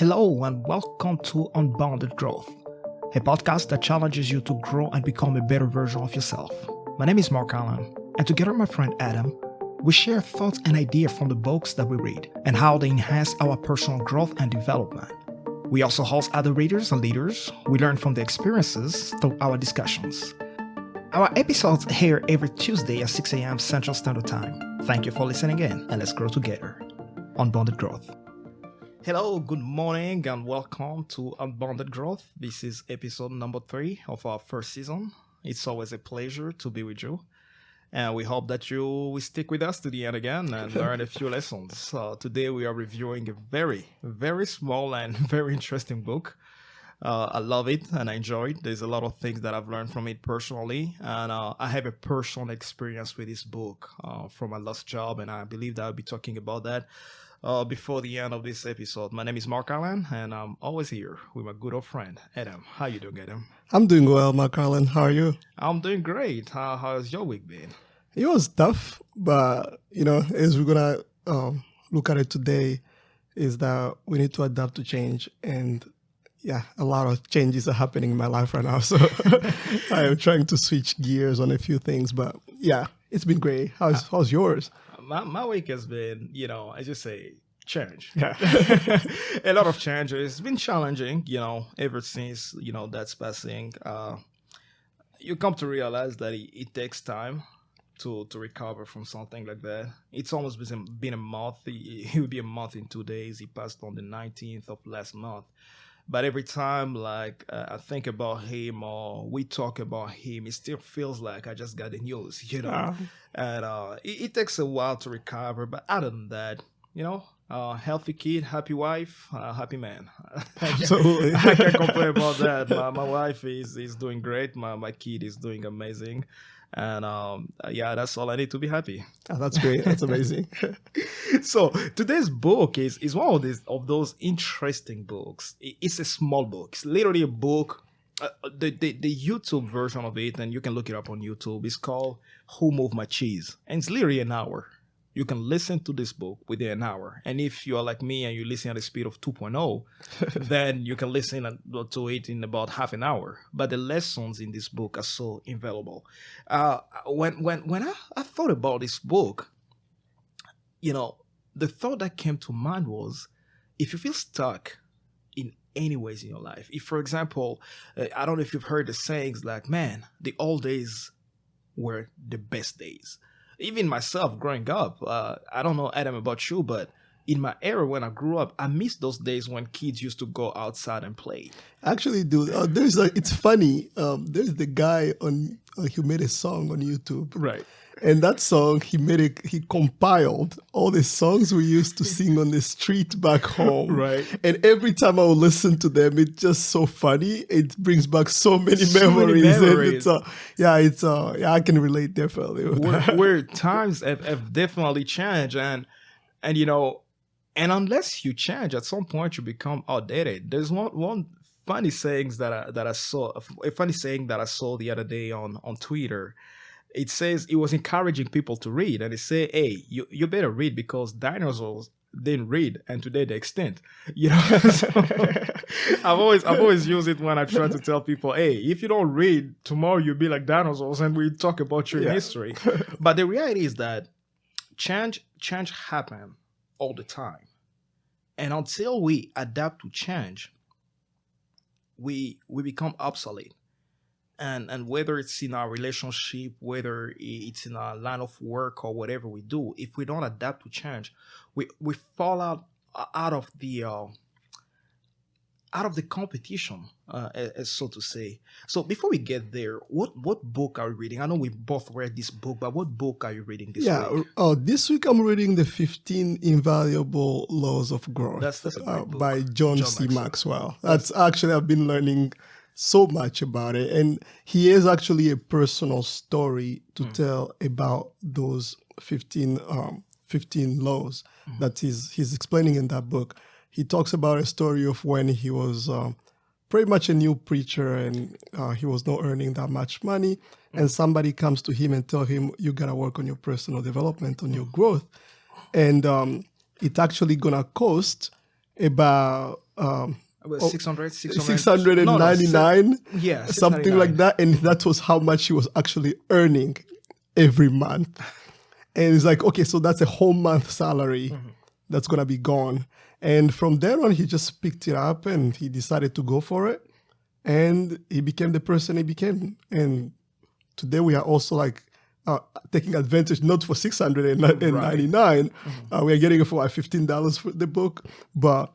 Hello and welcome to Unbounded Growth, a podcast that challenges you to grow and become a better version of yourself. My name is Marc-alain, and together with my friend Adam, we share thoughts and ideas from the books that we read and how they enhance our personal growth and development. We also host other readers and leaders. We learn from their experiences through our discussions. Our episodes air every Tuesday at 6 a.m. Central Standard Time. Thank you for listening in, and let's grow together. Unbounded Growth. Hello, good morning, and welcome to Unbounded Growth. This is episode number 3 of our first season. It's always a pleasure to be with you, and we hope that you will stick with us to the end again and learn a few lessons. Today we are reviewing a very, very small and very interesting book. I love it and I enjoy it. There's a lot of things that I've learned from it personally, and I have a personal experience with this book from my last job, and I believe that I'll be talking about that before the end of this episode. My name is Marc-alain, and I'm always here with my good old friend Adam. How you doing, Adam? I'm doing well, Marc-alain. How are you? I'm doing great. How's your week been? It was tough, but as we're gonna look at it today, is that we need to adapt to change, and a lot of changes are happening in my life right now. So I am trying to switch gears on a few things, but it's been great. How's yours? My week has been, as you say, change. Yeah. A lot of changes. It's been challenging, ever since, that's passing. You come to realize that it takes time to recover from something like that. It's almost been a month. It will be a month in 2 days. He passed on the 19th of last month. But every time, I think about him or we talk about him, it still feels like I just got the news, And it takes a while to recover. But other than that, healthy kid, happy wife, happy man. Absolutely. I can't complain about that. My wife is doing great. My kid is doing amazing. And that's all I need to be happy. Oh, that's great. That's amazing. So today's book is one of those interesting books. It's a small book. It's literally a book. The YouTube version of it, and you can look it up on YouTube, is called Who Moved My Cheese? And it's literally an hour. You can listen to this book within an hour. And if you are like me and you listen at the speed of 2.0, then you can listen to it in about half an hour. But the lessons in this book are so invaluable. When I thought about this book, the thought that came to mind was, if you feel stuck in any ways in your life, if, for example, I don't know if you've heard the sayings like, man, the old days were the best days. Even myself growing up, I don't know, Adam, about you, but in my era when I grew up, I miss those days when kids used to go outside and play. Actually, dude, it's funny. There's the guy who made a song on YouTube. Right. And that song, he compiled all the songs we used to sing on the street back home. Right. And every time I would listen to them, it's just so funny. It brings back so many memories. And I can relate definitely with that. Where times have definitely changed. And unless you change, at some point you become outdated. There's one funny saying that I saw the other day on Twitter. It says it was encouraging people to read, and it say, hey, you better read because dinosaurs didn't read and today they're extinct. So I've always used it when I try to tell people, hey, if you don't read, tomorrow you'll be like dinosaurs and we talk about your history. But the reality is that change happens all the time. And until we adapt to change, we become obsolete. And whether it's in our relationship, whether it's in our line of work or whatever we do, if we don't adapt to change, we fall out of the competition, so to say. So before we get there, what book are we reading? I know we both read this book, but what book are you reading this week? This week I'm reading The 15 Invaluable Laws of Growth. That's a great book. By John C. Maxwell. That's actually, I've been learning so much about it, and he has actually a personal story to tell about those 15 laws that he's explaining in that book. He talks about a story of when he was pretty much a new preacher, and he was not earning that much money, and somebody comes to him and tell him, you gotta work on your personal development, on your growth, and it's actually gonna cost about About 600, 699, yeah, something like that. And that was how much he was actually earning every month. And it's like, okay, so that's a whole month salary that's going to be gone. And from there on, he just picked it up and he decided to go for it. And he became the person he became. And today we are also like taking advantage, not for 699. We are getting it for like $15 for the book. But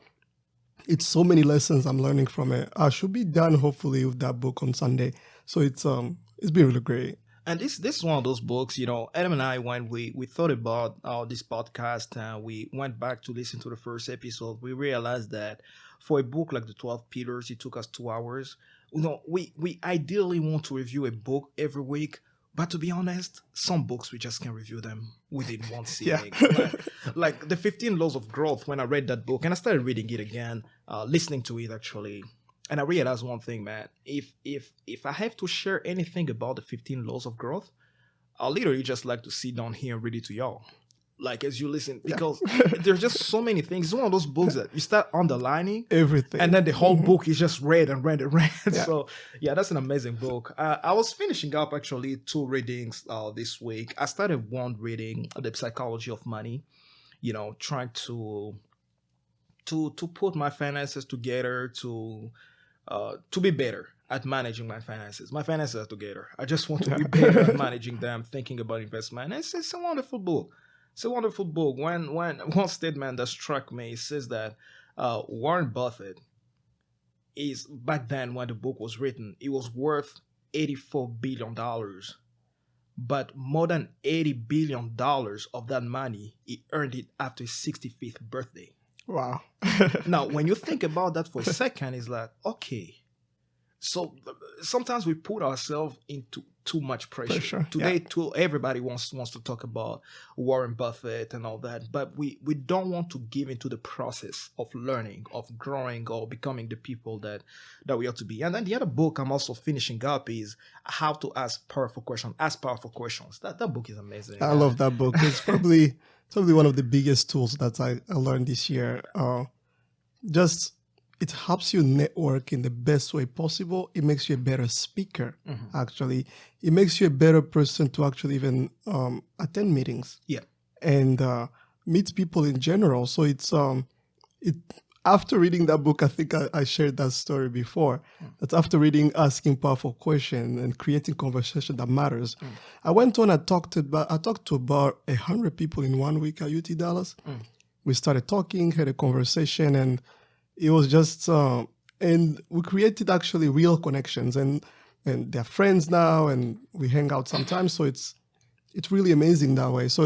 it's so many lessons I'm learning from it. I should be done hopefully with that book on Sunday. So it's been really great. And this is one of those books, Adam and I, when we thought about this podcast and we went back to listen to the first episode, we realized that for a book like the 12 Pillars, it took us 2 hours. We ideally want to review a book every week, but to be honest, some books we just can review them within one sitting. like the 15 Laws of Growth, when I read that book and I started reading it again, listening to it actually, and I realized one thing, man. If I have to share anything about the 15 Laws of Growth, I'll literally just like to sit down here and read it to y'all. Like as you listen, because there's just so many things. It's one of those books that you start underlining everything, and then the whole book is just read and read and read. So yeah, that's an amazing book. I was finishing up actually 2 readings this week. I started one reading, The Psychology of Money. Trying to put my finances together to be better at managing my finances. My finances are together. I just want to be better at managing them, thinking about investment. And it's a wonderful book. It's a wonderful book. When one statement that struck me says that Warren Buffett is, back then when the book was written, it was worth $84 billion. But more than $80 billion of that money, he earned it after his 65th birthday. Wow. Now, when you think about that for a second, it's like, okay. So sometimes we put ourselves into too much pressure. Today, everybody wants to talk about Warren Buffett and all that, but we don't want to give into the process of learning, of growing, or becoming the people that we ought to be. And then the other book I'm also finishing up is How to Ask Powerful Questions. Ask Powerful Questions. That book is amazing. I love that book. It's probably one of the biggest tools that I learned this year. It helps you network in the best way possible. It makes you a better speaker, actually. It makes you a better person to actually even attend meetings. Yeah. And meet people in general. So after reading that book, I think I shared that story before. That after reading Asking Powerful Questions and creating conversation that matters, I went on and talked to about 100 people in 1 week at UT Dallas. We started talking, had a conversation, and it was just, and we created actually real connections, and they're friends now, and we hang out sometimes. So it's really amazing that way. So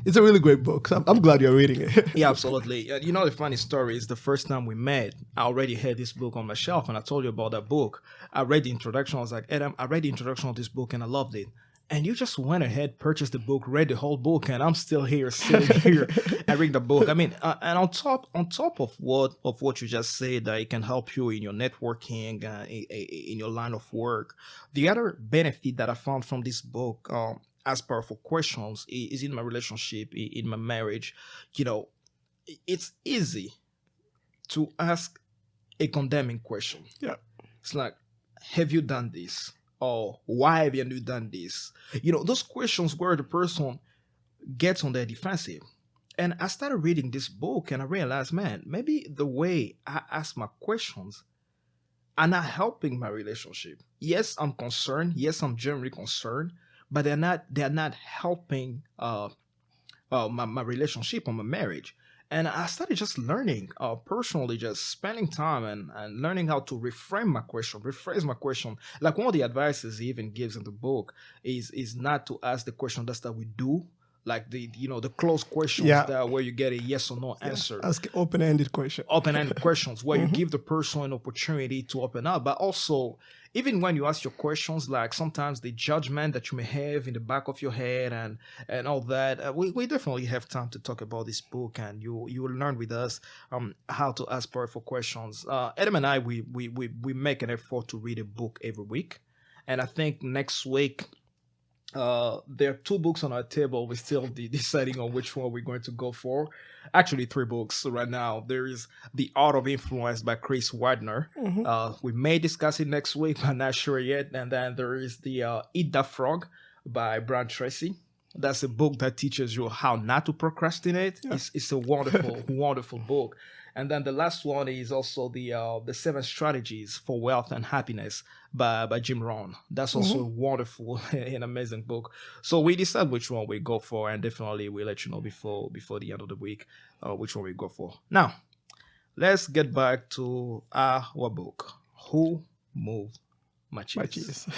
it's a really great book. So I'm glad you're reading it. Yeah, absolutely. The funny story is the first time we met, I already had this book on my shelf, and I told you about that book. I read the introduction. I was like, Adam, I read the introduction of this book, and I loved it. And you just went ahead, purchased the book, read the whole book, and I'm still here, sitting here, and reading the book. I mean, and on top of what you just said, that it can help you in your networking, in your line of work. The other benefit that I found from this book, Ask Powerful Questions, is in my relationship, in my marriage. It's easy to ask a condemning question. Yeah, it's like, have you done this? Or why have you done this? Those questions where the person gets on their defensive. And I started reading this book and I realized, man, maybe the way I ask my questions are not helping my relationship. Yes, I'm concerned. Yes, I'm genuinely concerned, but they're not helping my relationship or my marriage. And I started just learning personally, just spending time and learning how to rephrase my question. Like one of the advices he even gives in the book is not to ask the question that we do, like the closed questions that where you get a yes or no answer. Ask open-ended questions where you give the person an opportunity to open up, but also even when you ask your questions, like sometimes the judgment that you may have in the back of your head and all that, we definitely have time to talk about this book, and you will learn with us how to ask powerful questions. Adam and I, we make an effort to read a book every week, and I think next week There are two books on our table. We're still deciding on which one we're going to go for. Actually, three books right now. There is The Art of Influence by Chris Widener. We may discuss it next week, but not sure yet. And then there is the Eat That Frog by Brian Tracy. That's a book that teaches you how not to procrastinate. Yeah. It's a wonderful, wonderful book. And then the last one is also the 7 Strategies for Wealth and Happiness by Jim Rohn. That's also a wonderful and amazing book. So we decide which one we go for, and definitely we'll let you know before the end of the week which one we go for. Now, let's get back to our book, Who Moved My Cheese? My Cheese.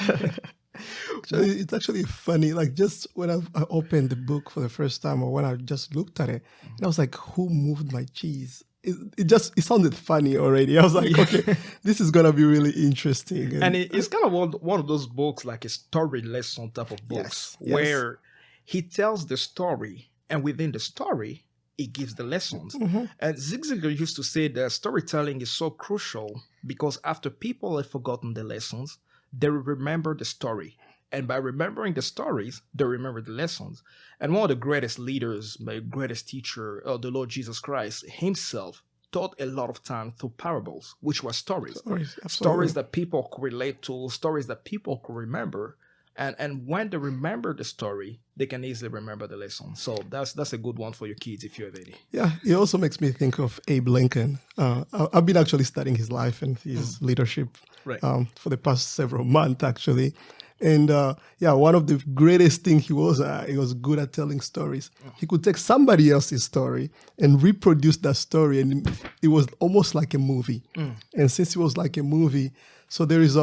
So it's actually funny, like just when I opened the book for the first time, or when I just looked at it, and I was like, who moved my cheese? It sounded funny already. I was like, okay, this is gonna be really interesting. And it's kind of one of those books, like a story lesson type of books, where he tells the story, and within the story, he gives the lessons. And Zig Ziglar used to say that storytelling is so crucial because after people have forgotten the lessons, they remember the story. And by remembering the stories, they remember the lessons. And one of the greatest leaders, my greatest teacher, the Lord Jesus Christ himself, taught a lot of time through parables, which were stories. Stories that people could relate to, stories that people could remember. And when they remember the story, they can easily remember the lesson. So that's a good one for your kids if you have any. Yeah, it also makes me think of Abe Lincoln. I've been actually studying his life and his leadership for the past several months, actually. And one of the greatest things he was good at telling stories. He could take somebody else's story and reproduce that story, and it was almost like a movie. And since it was like a movie, so there is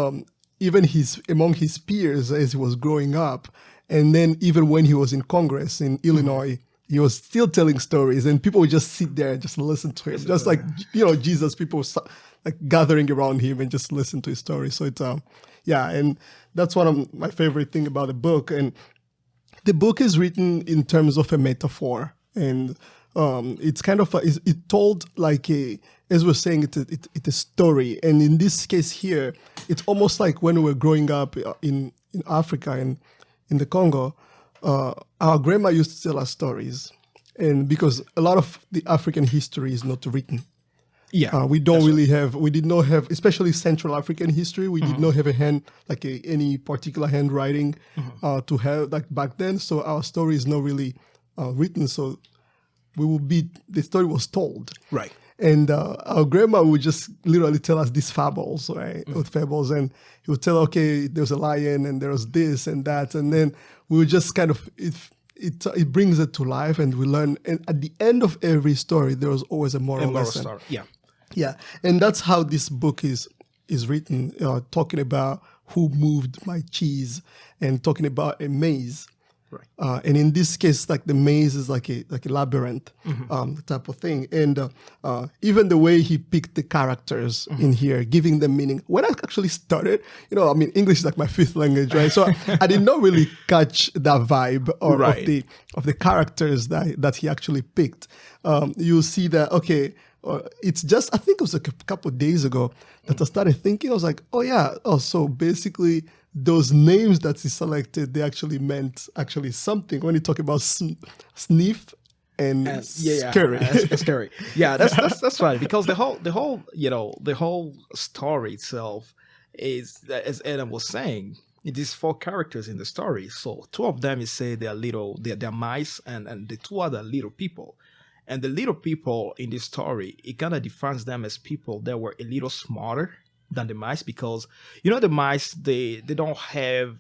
even among his peers as he was growing up, and then even when he was in Congress in Illinois, he was still telling stories, and people would just sit there and just listen to him, just like Jesus. People like gathering around him and just listen to his story. So it's and that's one of my favorite thing about the book. And the book is written in terms of a metaphor, and it's kind of it's told like as we're saying, it's a story. And in this case here, it's almost like when we were growing up in Africa and in the Congo, our grandma used to tell us stories, and because a lot of the African history is not written. We did not have, especially Central African history, we did not have any particular handwriting to have like back then. So our story is not really written. So the story was told. Right. And our grandma would just literally tell us these fables, right? Fables. And he would tell, okay, there was a lion and there was this and that. And then we would just kind of, it brings it to life, and we learn. And at the end of every story, there was always a moral lesson. Story. Yeah. And that's how this book is written, talking about who moved my cheese and talking about a maze. Right. And in this case, like the maze is like a labyrinth type of thing. And even the way he picked the characters in here, giving them meaning. When I actually started, English is like my 5th language, right? So I did not really catch that vibe of the characters that he actually picked. You'll see that, okay, it's just, I think it was a couple of days ago that I started thinking, I was like, so basically those names that he selected, they actually meant something. When you talk about sniff and scary. Scary. Yeah, that's right. Because the whole story itself is, as Adam was saying, it is 4 characters in the story. So 2 of them, you say they're mice, and the 2 other little people. And the little people in this story, it kind of defines them as people that were a little smarter than the mice, because the mice, they don't have,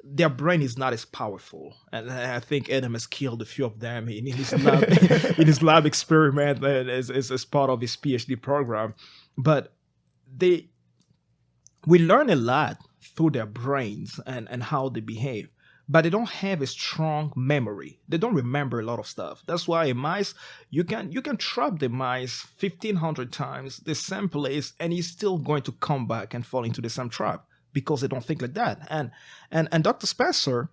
their brain is not as powerful, and I think Adam has killed a few of them in his lab in his lab experiment as part of his PhD program. But we learn a lot through their brains and how they behave. But they don't have a strong memory. They don't remember a lot of stuff. That's why a mice, you can trap the mice 1,500 times, the same place, and he's still going to come back and fall into the same trap because they don't think like that. And Dr. Spencer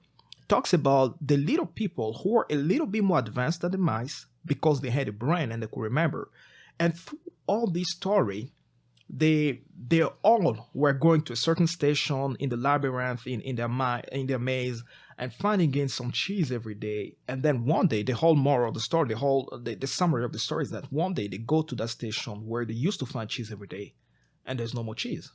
talks about the little people who are a little bit more advanced than the mice because they had a brain and they could remember. And through all this story, they all were going to a certain station in the labyrinth, in their maze, and finding again some cheese every day. And then one day, the whole moral of the story, the summary of the story is that one day they go to that station where they used to find cheese every day, and there's no more cheese.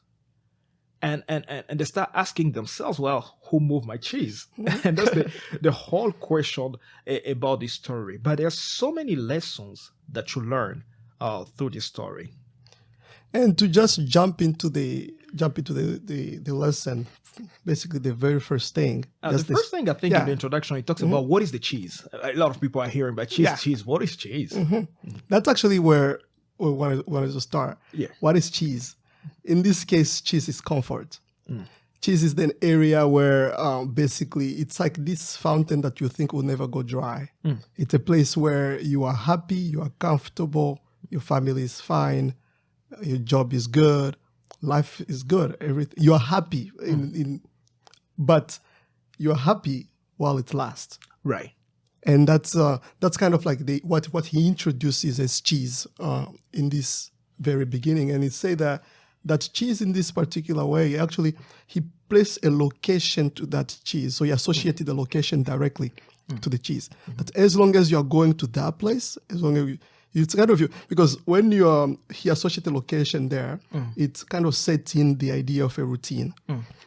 And they start asking themselves, well, who moved my cheese? And that's the whole question about this story. But there's so many lessons that you learn through this story. And to just jump into the lesson, basically the very first thing. The first thing I think in the introduction, it talks about what is the cheese. A lot of people are hearing about cheese. What is cheese? That's actually where we wanted to start. Yeah. What is cheese? In this case, cheese is comfort. Cheese is the area where basically it's like this fountain that you think will never go dry. It's a place where you are happy, you are comfortable, your family is fine, your job is good, life is good, everything. You are happy, but you are happy while it lasts. Right. And that's kind of like what he introduces as cheese in this very beginning. And he say that cheese in this particular way, actually, he placed a location to that cheese. So he associated the location directly to the cheese. That as long as you're going to that place, as long as it's kind of because when he associated the location there, it kind of sets in the idea of a routine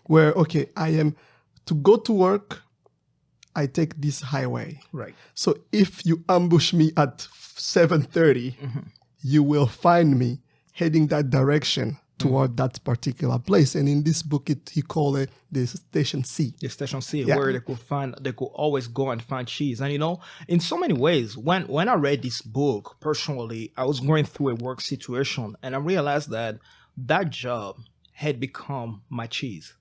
where, okay, I am to go to work, I take this highway. Right. So if you ambush me at 7:30, you will find me heading that direction toward that particular place. And in this book, he called it the Station C. The Station C, where they could always go and find cheese. And in so many ways, when I read this book, personally, I was going through a work situation and I realized that job had become my cheese.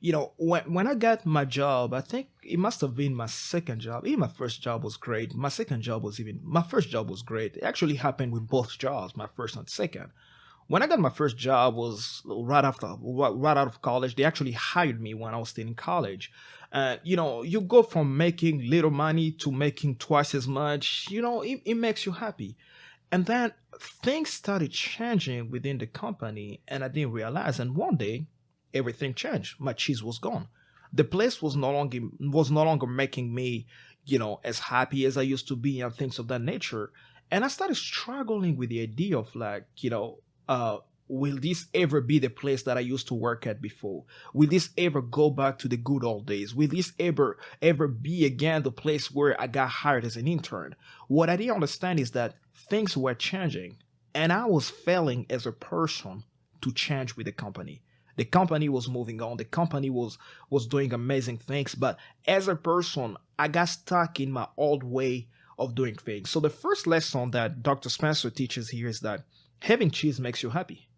When I got my job, I think it must have been my second job. Even my first job was great. My first job was great. It actually happened with both jobs, my first and second. When I got my first job was right out of college. They actually hired me when I was still in college. You go from making little money to making twice as much. It makes you happy. And then things started changing within the company, and I didn't realize. And one day, everything changed. My cheese was gone. The place was no longer making me, as happy as I used to be and things of that nature. And I started struggling with the idea of will this ever be the place that I used to work at before? Will this ever go back to the good old days? Will this ever be again the place where I got hired as an intern? What I didn't understand is that things were changing and I was failing as a person to change with the company. The company was moving on. The company was doing amazing things. But as a person, I got stuck in my old way of doing things. So the first lesson that Dr. Spencer teaches here is that having cheese makes you happy.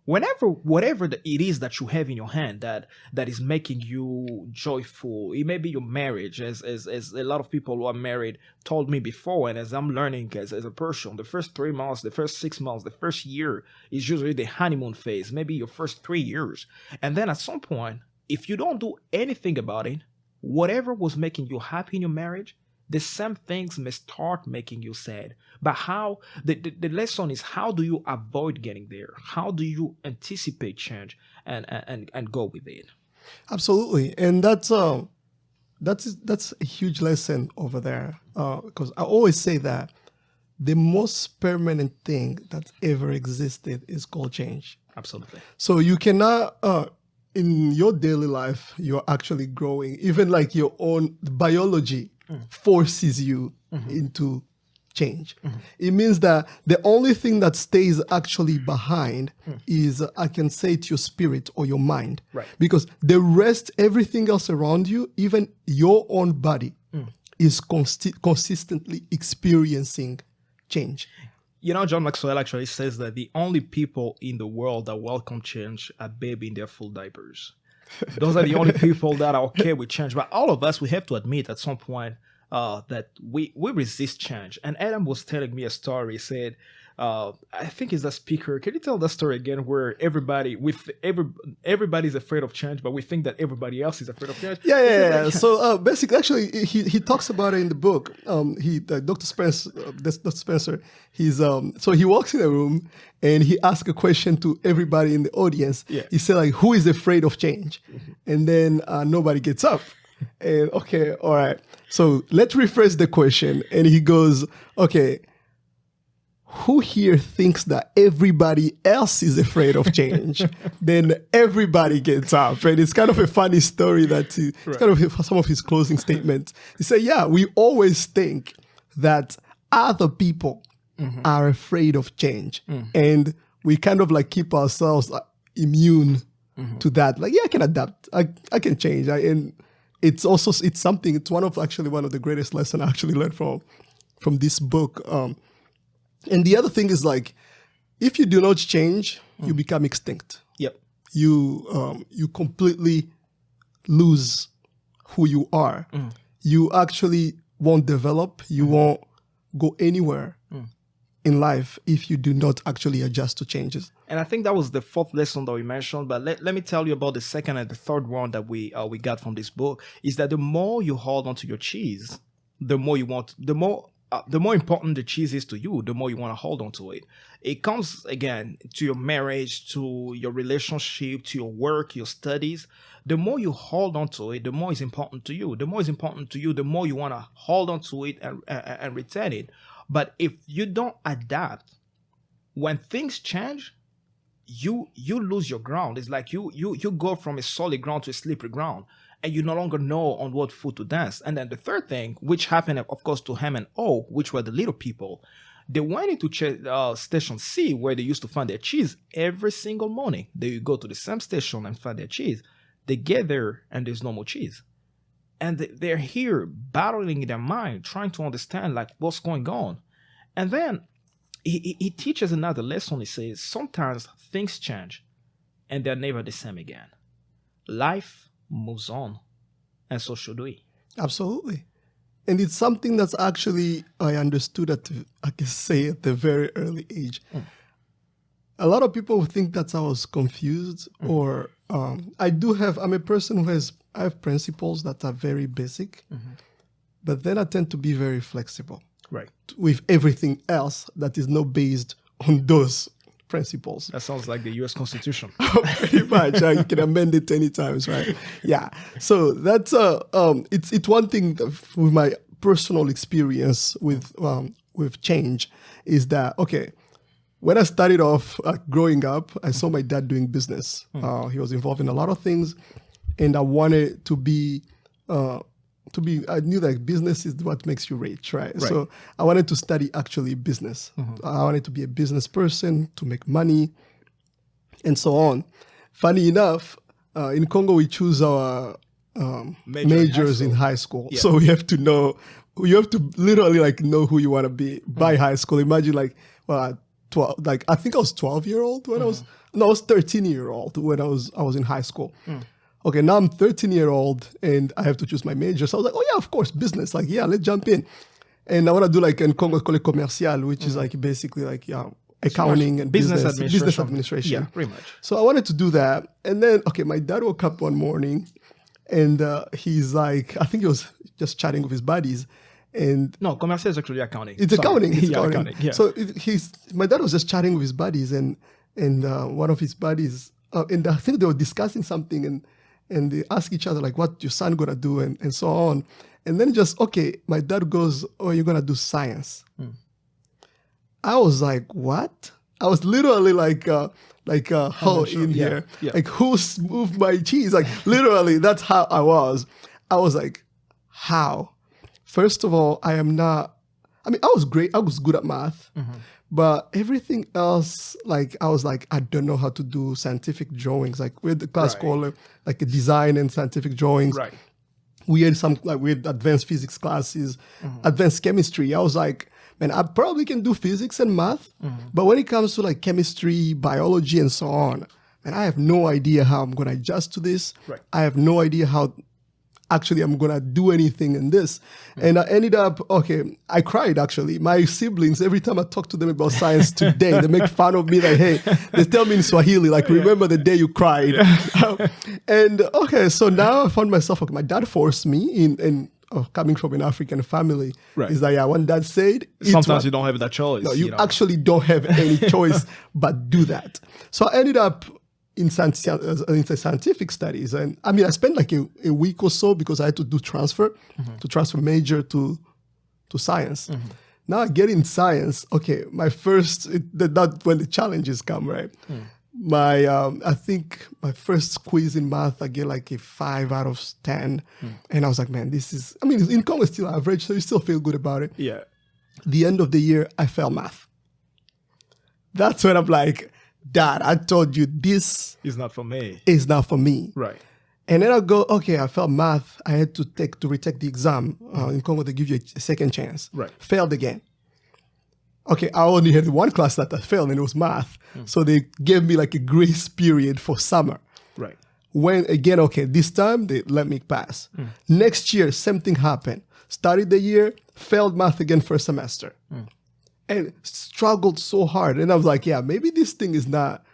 Whatever it is that you have in your hand that is making you joyful, it may be your marriage, as a lot of people who are married told me before, and as I'm learning as a person, the first 3 months, the first 6 months, the first year is usually the honeymoon phase, maybe your first 3 years. And then at some point, if you don't do anything about it, whatever was making you happy in your marriage, the same things may start making you sad. But how the lesson is, how do you avoid getting there? How do you anticipate change and go with it? Absolutely. And that's a huge lesson over there. Because I always say that the most permanent thing that ever existed is called change. Absolutely. So you cannot in your daily life, you're actually growing, even like your own biology forces you into change. It means that the only thing that stays actually behind is, I can say, it's your spirit or your mind. Right. Because the rest, everything else around you, even your own body, is consistently experiencing change. John Maxwell actually says that the only people in the world that welcome change are babies in their full diapers. Those are the only people that are okay with change. But all of us, we have to admit at some point that we resist change. And Adam was telling me a story. He said, I think he's a speaker. Can you tell that story again, where everybody's afraid of change, but we think that everybody else is afraid of change? Yeah. So basically, actually, he talks about it in the book. Dr. Spencer, so he walks in a room and he asks a question to everybody in the audience. Yeah. He said, like, who is afraid of change? And then nobody gets up. And okay, all right. So let's rephrase the question. And he goes, okay, who here thinks that everybody else is afraid of change? Then everybody gets up. And it's kind of a funny story that it's kind of some of his closing statements. He said, yeah, we always think that other people are afraid of change. And we kind of like keep ourselves immune to that. Like, yeah, I can adapt. I can change. And it's one of the greatest lessons I actually learned from this book. And the other thing is like, if you do not change, you become extinct. Yep. You completely lose who you are. You actually won't develop. You won't go anywhere in life if you do not actually adjust to changes. And I think that was the fourth lesson that we mentioned. But let me tell you about the second and the third one that we got from this book, is that the more you hold on to your cheese, the more important the cheese is to you, the more you want to hold on to it. It comes, again, to your marriage, to your relationship, to your work, your studies. The more you hold on to it, the more it's important to you. The more it's important to you, the more you want to hold on to it and retain it. But if you don't adapt, when things change, you lose your ground. It's like you go from a solid ground to a slippery ground, and you no longer know on what foot to dance. And then the third thing, which happened, of course, to Ham and O, which were the little people, they went into Station C, where they used to find their cheese every single morning. They would go to the same station and find their cheese. They get there, and there's no more cheese. And they're here battling in their mind, trying to understand like what's going on. And then he teaches another lesson. He says, sometimes things change and they're never the same again. Life moves on, and so should we. Absolutely. And it's something that's actually, I understood at the very early age. A lot of people think that I was confused, or I'm a person I have principles that are very basic, but then I tend to be very flexible. Right. With everything else that is not based on those principles. That sounds like the U.S. Constitution. Pretty much. You can amend it 10 times, right? Yeah. So that's it's one thing with my personal experience with change is that, okay, when I started off growing up, I saw my dad doing business. He was involved in a lot of things, and I wanted to be I knew that business is what makes you rich, right? So I wanted to study actually business. I wanted to be a business person, to make money, and so on. Funny enough, in Congo, we choose our majors in high school. Yeah. So you have to literally like know who you want to be by high school. Imagine like, well, 12, like I think I was 12-year-old when I was 13-year-old when I was in high school. Okay, now I'm 13-year-old and I have to choose my major. So I was like, oh yeah, of course, business. Like, yeah, let's jump in. And I want to do like in Congo, call it commercial, which is like basically like accounting and business administration. Yeah, pretty much. So I wanted to do that. And then, okay, my dad woke up one morning and he's like, I think he was just chatting with his buddies. And no, commercial is actually accounting. It's accounting. It's accounting. Accounting. Yeah. So my dad was just chatting with his buddies and one of his buddies, and I think they were discussing something and they ask each other, like, what your son going to do and so on. And then my dad goes, oh, you're going to do science. I was like, what? I was literally like here. Yeah. Like, who's moved my cheese? Like, literally, that's how I was. I was like, how? First of all, I was great. I was good at math. But everything else, like, I was like, I don't know how to do scientific drawings. Like, we had the class called like a design and scientific drawings. Right. We had advanced physics classes, advanced chemistry. I was like, man, I probably can do physics and math. But when it comes to like chemistry, biology, and so on, man, I have no idea how I'm going to adjust to this. Right. I have no idea how actually I'm going to do anything in this. And I ended up, I cried actually. My siblings, every time I talk to them about science today, they make fun of me like, hey, they tell me in Swahili, like, remember the day you cried. So now I found myself, my dad forced me in coming from an African family. Right. Is that, when dad said, sometimes you don't have that choice. No, you actually don't have any choice but do that. So I ended up in scientific studies. And I mean, I spent like a week or so because I had to do to transfer major to science. Now I get in science. Okay, that's when the challenges come, right? I think my first quiz in math, I get like a 5 out of 10. And I was like, man, income is still average, so you still feel good about it. Yeah. The end of the year, I failed math. That's when I'm like, Dad, I told you this is not for me. Is not for me. Right. And then I go, okay, I failed math. I had to retake the exam. In Congo, they give you a second chance. Right. Failed again. Okay, I only had one class that I failed, and it was math. So they gave me like a grace period for summer. Right. When again, okay, this time they let me pass. Next year, same thing happened. Started the year, failed math again first semester. And struggled so hard. And I was like, yeah, maybe this thing is not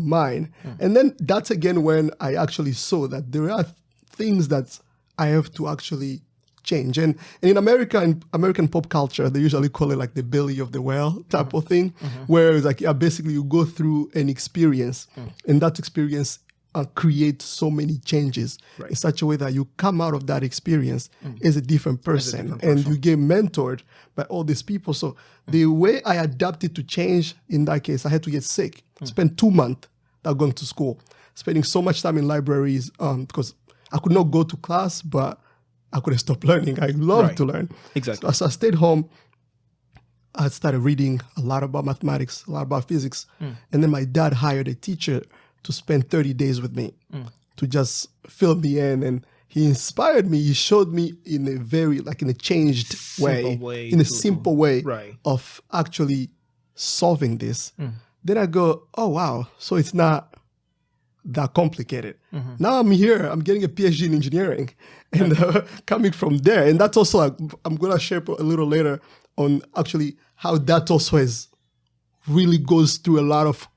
mine. And then that's again when I actually saw that there are things that I have to actually change. And in American pop culture, they usually call it like the belly of the whale type of thing, where it's like, basically you go through an experience and that experience creates so many changes in such a way that you come out of that experience as a different person and you get mentored by all these people. So the way I adapted to change in that case, I had to get sick, spend 2 months not going to school, spending so much time in libraries because I could not go to class, but I couldn't stop learning. I love to learn. Exactly. So I stayed home. I started reading a lot about mathematics, a lot about physics. And then my dad hired a teacher to spend 30 days with me to just fill me in. And he inspired me. He showed me in a changed way, in a simple way of actually solving this. Then I go, oh, wow. So it's not that complicated. Now I'm here. I'm getting a PhD in engineering and coming from there. And that's also, I'm going to share a little later on actually how that also really goes through a lot of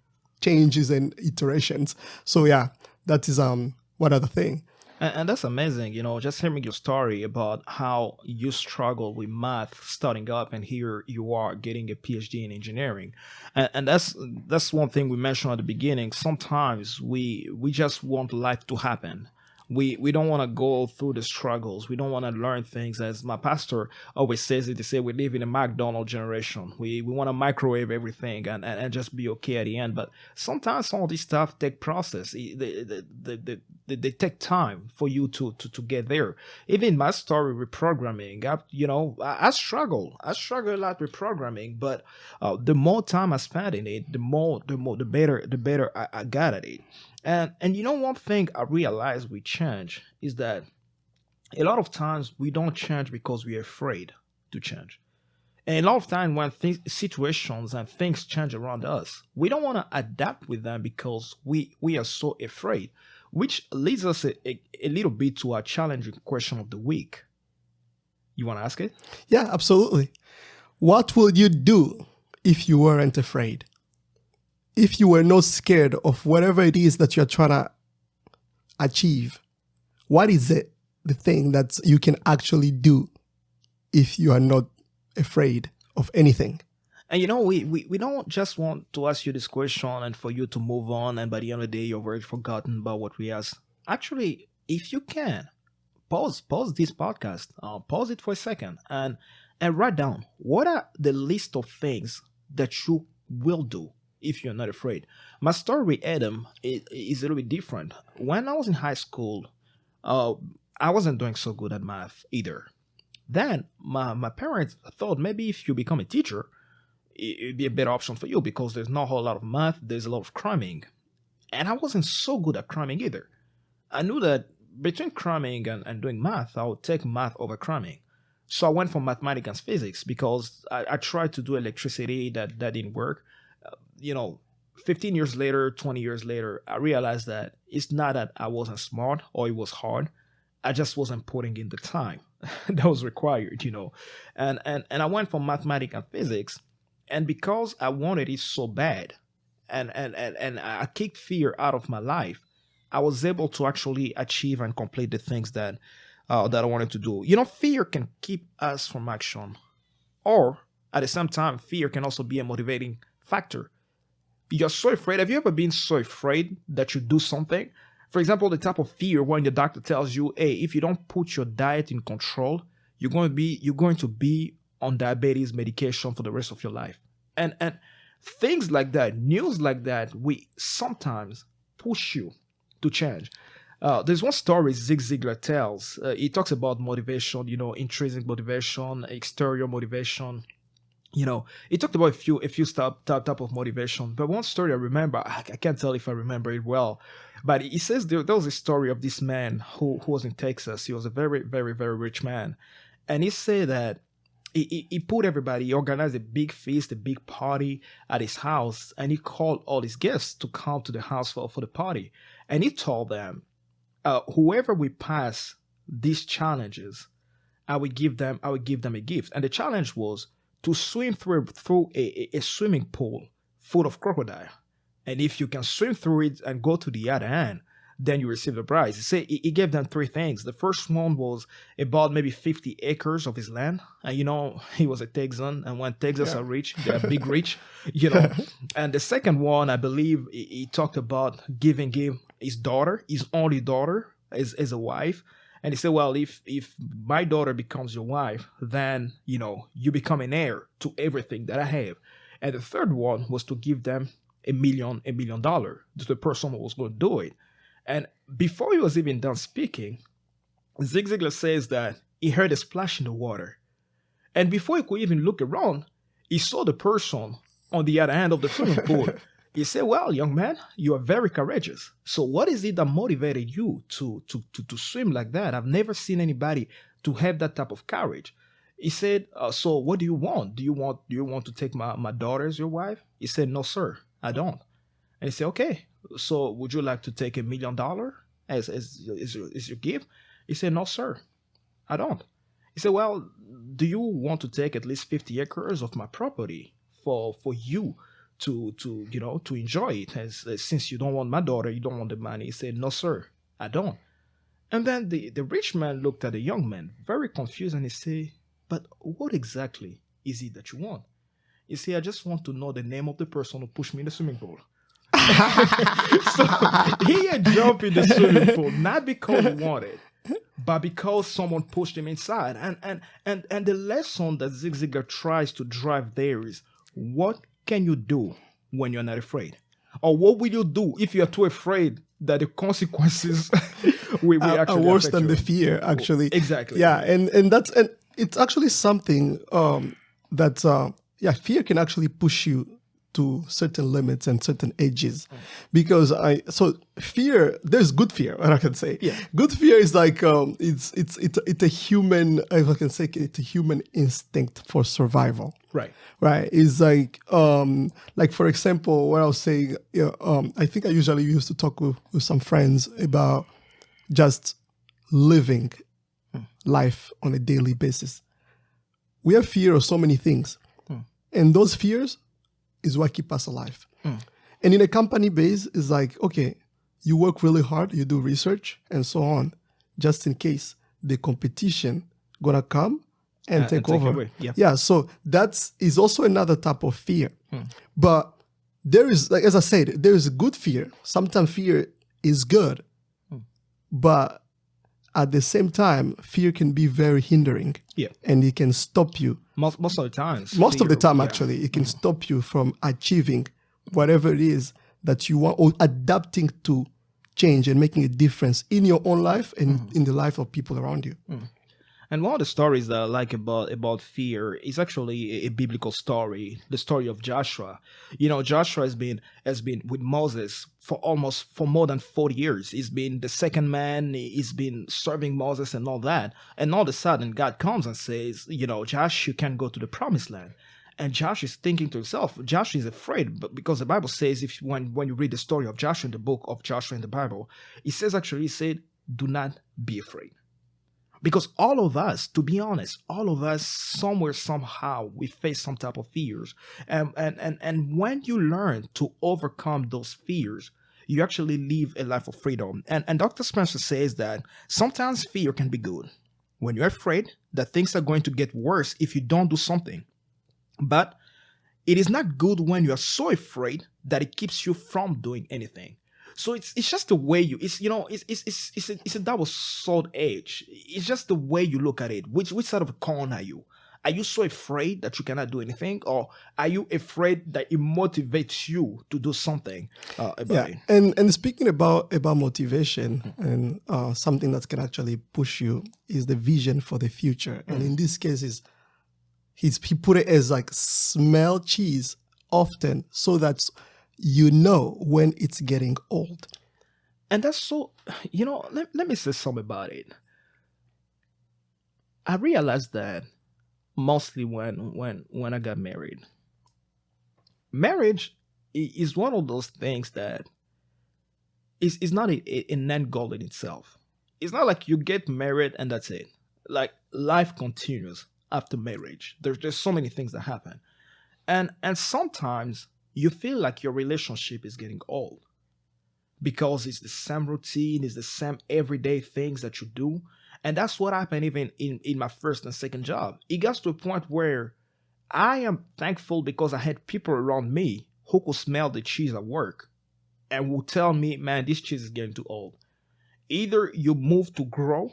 changes and iterations. So yeah, that is one other thing. And that's amazing, just hearing your story about how you struggled with math starting up, and here you are getting a PhD in engineering. And that's one thing we mentioned at the beginning. Sometimes we just want life to happen. We don't want to go through the struggles. We don't want to learn things. As my pastor always says it, they say we live in a McDonald's generation. We want to microwave everything and just be okay at the end. But sometimes all this stuff take process. They take time for you to get there. Even my story with programming, I struggle. I struggle a lot with programming, but the more time I spend in it, the better I got at it. And one thing I realized we change is that a lot of times we don't change because we're afraid to change. And a lot of times when situations and things change around us, we don't want to adapt with them because we are so afraid, which leads us a little bit to our challenging question of the week. You want to ask it? Yeah, absolutely. What would you do if you weren't afraid? If you were not scared of whatever it is that you're trying to achieve, what is it, the thing that you can actually do if you are not afraid of anything? And we don't just want to ask you this question and for you to move on, and by the end of the day, you've already forgotten about what we asked. Actually, if you can, pause this podcast, pause it for a second, and write down what are the list of things that you will do if you're not afraid. My story with Adam is a little bit different. When I was in high school, I wasn't doing so good at math either. Then my parents thought maybe if you become a teacher, it'd be a better option for you because there's not a whole lot of math, there's a lot of cramming. And I wasn't so good at cramming either. I knew that between cramming and doing math, I would take math over cramming. So I went for mathematics and physics because I tried to do electricity, that didn't work. 15 years later, 20 years later, I realized that it's not that I wasn't smart or it was hard. I just wasn't putting in the time that was required, And I went for mathematics and physics, and because I wanted it so bad, and I kicked fear out of my life, I was able to actually achieve and complete the things that I wanted to do. Fear can keep us from action, or at the same time, fear can also be a motivating factor. you're so afraid. Have you ever been so afraid that you do something? For example, the type of fear when the doctor tells you, hey, if you don't put your diet in control, you're going to be on diabetes medication for the rest of your life. And things like that, news like that, we sometimes push you to change. There's one story Zig Ziglar tells. He talks about motivation, intrinsic motivation, exterior motivation. He talked about a few type of motivation. But one story I remember, I can't tell if I remember it well, but he says there was a story of this man who was in Texas. He was a very, very, very rich man. And he said that he put everybody, he organized a big feast, a big party at his house, and he called all his guests to come to the house for the party. And he told them, whoever we pass these challenges, I will give them a gift. And the challenge was to swim through a swimming pool full of crocodile. And if you can swim through it and go to the other end, then you receive the prize. He gave them three things. The first one was about maybe 50 acres of his land. And, he was a Texan. And when Texans are rich, they're big rich, And the second one, I believe he talked about giving him his daughter, his only daughter, as a wife. And he said, well, if my daughter becomes your wife, then, you become an heir to everything that I have. And the third one was to give them $1 million to the person who was going to do it. And before he was even done speaking, Zig Ziglar says that he heard a splash in the water. And before he could even look around, he saw the person on the other end of the swimming pool. He said, well, young man, you are very courageous. So what is it that motivated you to swim like that? I've never seen anybody to have that type of courage. He said, so what do you want? Do you want to take my daughter as your wife? He said, no, sir, I don't. And he said, okay, so would you like to take $1 million as your gift? He said, no, sir, I don't. He said, well, do you want to take at least 50 acres of my property for you to enjoy it? As since you don't want my daughter, you don't want the money. He said, no, sir, I don't. And then the rich man looked at the young man, very confused, and he said, but what exactly is it that you want? He said, I just want to know the name of the person who pushed me in the swimming pool. So he had jumped in the swimming pool, not because he wanted, but because someone pushed him inside. And the lesson that Zig Ziglar tries to drive there is, what can you do when you're not afraid? Or what will you do if you're too afraid that the consequences will actually are worse affect than you? the fear, actually. Exactly. Yeah, and it's actually something that fear can actually push you to certain limits and certain edges, because fear, there's good fear, what I can say. Yeah. Good fear is like it's a human, if I can say, it's a human instinct for survival. Right. Right. It's like for example, what I was saying, I think I usually used to talk with some friends about just living life on a daily basis. We have fear of so many things, and those fears is what keep us alive. And in a company base, it's like, okay, you work really hard, you do research and so on, just in case the competition gonna come and take over. Yeah, so is also another type of fear. But there is, like as I said, there is good fear. Sometimes fear is good, but at the same time, fear can be very hindering. Yeah, and it can stop you. Most of the time. Most of the time, actually, it can stop you from achieving whatever it is that you want, or adapting to change and making a difference in your own life and in the life of people around you. And one of the stories that I like about fear is actually a biblical story, the story of Joshua. Joshua has been with Moses for more than 40 years. He's been the second man. He's been serving Moses and all that. And all of a sudden, God comes and says, Josh, you can't go to the promised land. And Josh is thinking to himself, Josh is afraid, but because the Bible says, when you read the story of Joshua in the book of Joshua in the Bible, it said, do not be afraid. Because all of us, to be honest, somewhere, somehow, we face some type of fears. And when you learn to overcome those fears, you actually live a life of freedom. And Dr. Spencer says that sometimes fear can be good. When you're afraid that things are going to get worse if you don't do something. But it is not good when you are so afraid that it keeps you from doing anything. So it's just the way it's a double-sword edge. It's just the way you look at it. Which side of a coin are you? Are you so afraid that you cannot do anything, or are you afraid that it motivates you to do something about it? And speaking about motivation and something that can actually push you is the vision for the future. And in this case, he put it as like smell cheese often, so that you know when it's getting old. And that's so, let me say something about it. I realized that mostly when I got married. Marriage is one of those things that is not an end goal in itself. It's not like you get married and that's it. Like, life continues after marriage. There's so many things that happen. And sometimes you feel like your relationship is getting old because it's the same routine, it's the same everyday things that you do. And that's what happened even in my first and second job. It got to a point where I am thankful because I had people around me who could smell the cheese at work and would tell me, man, this cheese is getting too old. Either you move to grow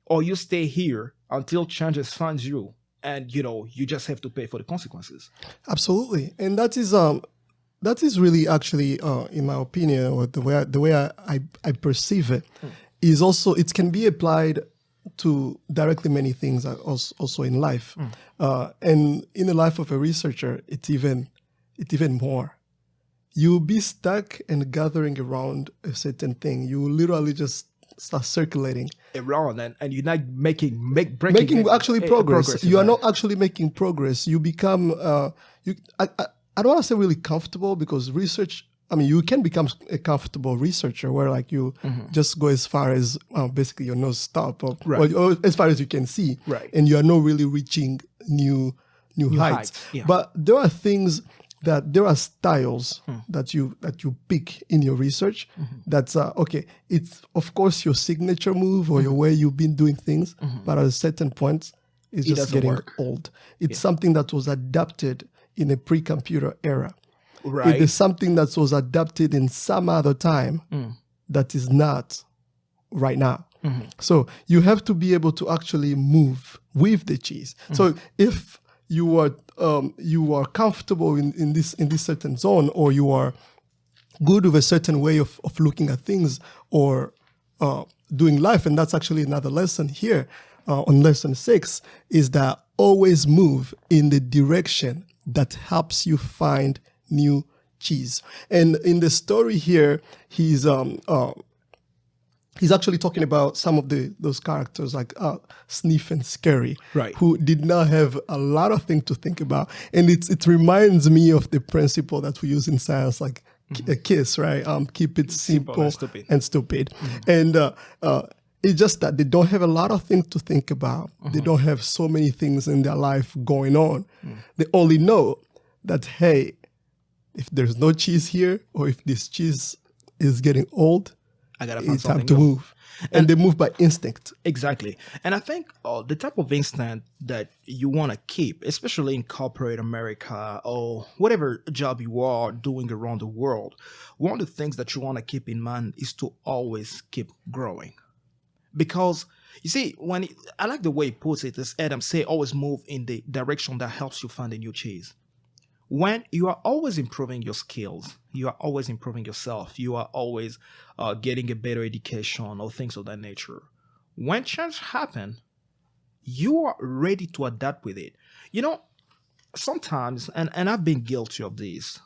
or you stay here until changes finds you. And, you just have to pay for the consequences. Absolutely. And that is really actually, in my opinion, or the way I perceive it, is also, it can be applied to directly many things also in life. And in the life of a researcher, it's even more. You'll be stuck and gathering around a certain thing. You literally just start circulating around, and you're not making actually progress. You are not actually making progress. You become I don't want to say really comfortable, because research, you can become a comfortable researcher where like you just go as far as basically your nose stop, or as far as you can see, and you are not really reaching new heights. Yeah. But there are things there are styles that you pick in your research. That's okay. It's of course your signature move or your way you've been doing things, but at a certain point, it's just getting old. It's something that was adapted in a pre-computer era. Right. It is something that was adapted in some other time that is not right now. So you have to be able to actually move with the cheese. So if you are comfortable in this certain zone, or you are good with a certain way of looking at things or doing life, and that's actually another lesson here on lesson 6, is that always move in the direction that helps you find new cheese. And in the story here, he's actually talking about some of those characters like Sniff and Scary, who did not have a lot of things to think about. And it reminds me of the principle that we use in science, like a KISS, right? Keep it simple and stupid. And it's just that they don't have a lot of things to think about. They don't have so many things in their life going on. They only know that, hey, if there's no cheese here, or if this cheese is getting old, I gotta find it's something time to new. move. And they move by instinct. Exactly. And I think the type of instinct that you want to keep, especially in corporate America or whatever job you are doing around the world, one of the things that you want to keep in mind is to always keep growing. Because, you see, I like the way he puts it, as Adam say, always move in the direction that helps you find a new cheese. When you are always improving your skills, you are always improving yourself, you are always getting a better education or things of that nature. When change happen, you are ready to adapt with it. Sometimes, and I've been guilty of this,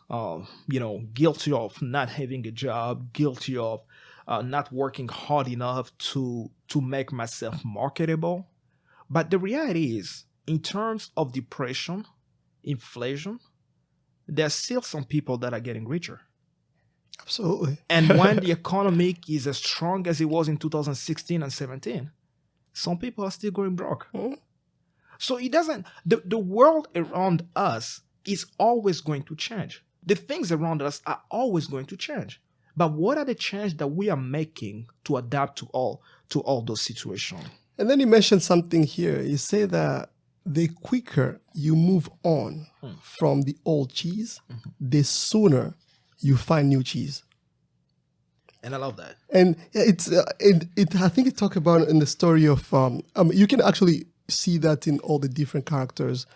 guilty of not having a job, guilty of not working hard enough to make myself marketable. But the reality is, in terms of depression, inflation, there's still some people that are getting richer. Absolutely. And when the economy is as strong as it was in 2016 and 17, some people are still going broke. So it doesn't, the world around us is always going to change. The things around us are always going to change. But what are the changes that we are making to adapt to all those situations? And then you mentioned something here. You say that the quicker you move on from the old cheese, the sooner you find new cheese. And I love that. And I think it talked about in the story of, you can actually see that in all the different characters,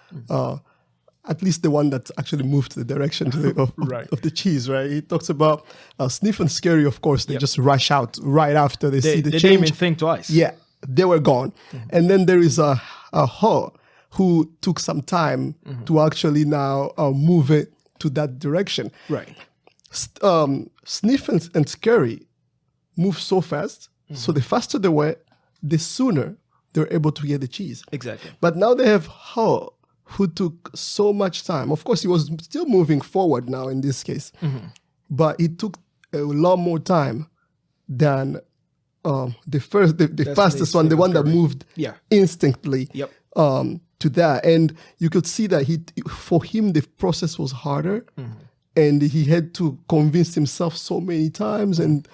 at least the one that actually moved the direction of the cheese, right? It talks about Sniff and Scary, of course, they just rush out right after they see the change. They didn't even think twice. Yeah, they were gone. And then there is a Ho who took some time to actually now move it to that direction. Right. Sniff and Scary move so fast, so the faster they were, the sooner they were able to get the cheese. Exactly. But now they have Ho, who took so much time. Of course, he was still moving forward now in this case, but it took a lot more time than the fastest one, the one that moved instantly to that. And you could see that for him, the process was harder. And he had to convince himself so many times and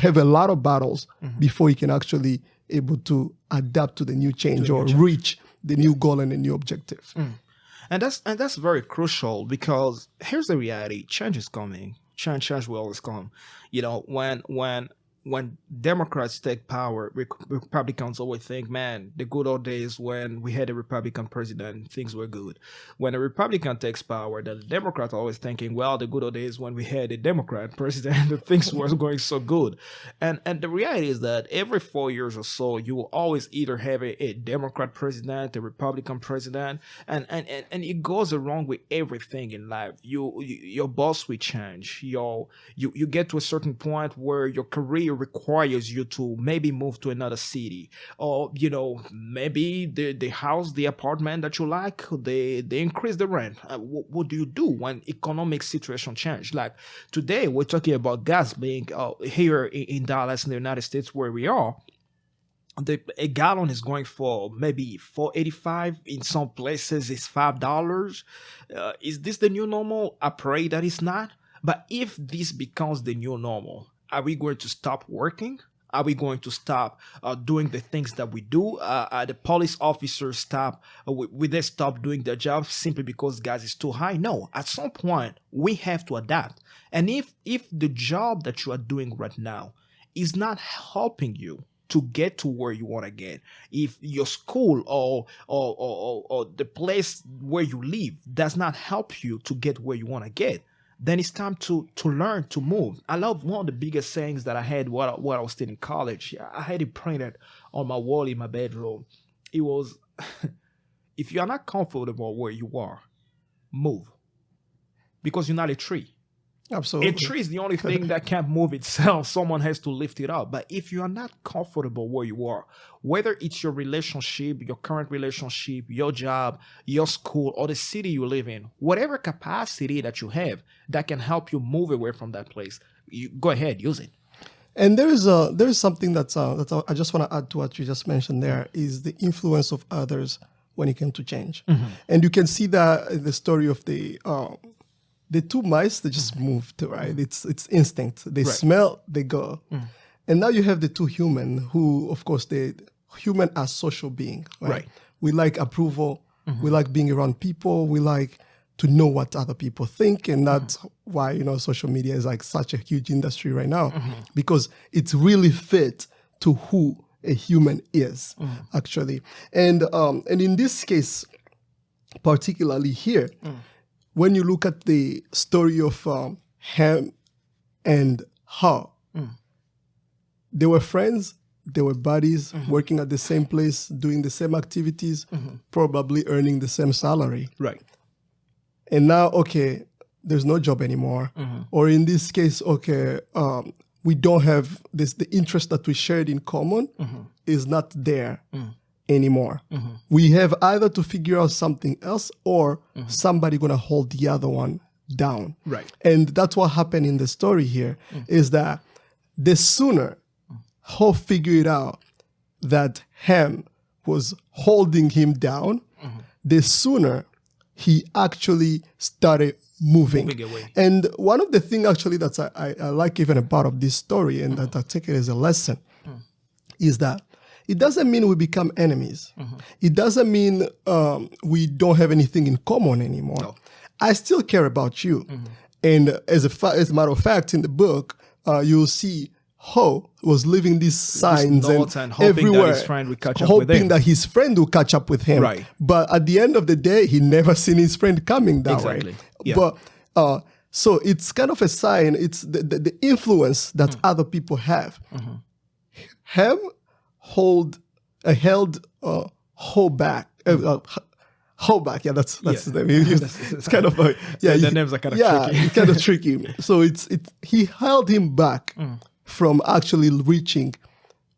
have a lot of battles before he can actually able to adapt to the new change or reach the new goal and the new objective. And that's very crucial, because here's the reality: change is coming. Change will always come. You know, when Democrats take power, Republicans always think, man, the good old days when we had a Republican president, things were good. When a Republican takes power, then the Democrats are always thinking, well, the good old days when we had a Democrat president, things were going so good. And the reality is that every 4 years or so, you will always either have a Democrat president, a Republican president, and it goes along with everything in life. Your boss will change. You get to a certain point where your career requires you to maybe move to another city, or maybe the house, the apartment that you like, they increase the rent. What do you do when economic situation change? Like today we're talking about gas being here in Dallas in the United States where we are, a gallon is going for maybe $4.85. In some places it's $5. Is this the new normal? I pray that it's not. But if this becomes the new normal, are we going to stop working? Are we going to stop doing the things that we do? The police officers will they stop doing their job simply because gas is too high? No. At some point, we have to adapt. And if the job that you are doing right now is not helping you to get to where you want to get, if your school or the place where you live does not help you to get where you want to get, then it's time to learn to move. I love one of the biggest sayings that I had while I was still in college. I had it printed on my wall in my bedroom. It was, if you are not comfortable where you are, move. Because you're not a tree. Absolutely. A tree is the only thing that can't move itself. Someone has to lift it up. But if you are not comfortable where you are, whether it's your relationship, your current relationship, your job, your school, or the city you live in, whatever capacity that you have that can help you move away from that place, you go ahead, use it. And there is something that I just want to add to what you just mentioned there, is the influence of others when it comes to change. And you can see that in the story of the two mice, they just moved, right? It's instinct. They smell, they go. And now you have the two human who, of course, human are social being, right? We like approval. We like being around people. We like to know what other people think. And that's why, social media is like such a huge industry right now, because it's really fit to who a human is, actually. And in this case, particularly here, when you look at the story of Ham and Ho, they were friends, they were buddies, working at the same place, doing the same activities, probably earning the same salary. Right. And now, okay, there's no job anymore. Or in this case, okay, we don't have this, the interest that we shared in common is not there anymore. We have either to figure out something else, or somebody gonna hold the other one down. Right. And that's what happened in the story here, is that the sooner Ho figured out that Ham was holding him down, the sooner he actually started moving away. And one of the things actually that I like even a part of this story, and that I take it as a lesson, is that it doesn't mean we become enemies. It doesn't mean we don't have anything in common anymore. No. I still care about you. And as a matter of fact, in the book, you'll see Ho was leaving these signs and hoping everywhere, that his friend would catch up with him. hoping that his friend will catch up with him. Right. But at the end of the day, he never seen his friend coming that Exactly. way. Yeah. But so it's kind of a sign. It's the influence that other people have. Ham held Ho back. Hoback, yeah, that's his name. It's kind of the names are kind of tricky. it's kind of tricky. So he held him back from actually reaching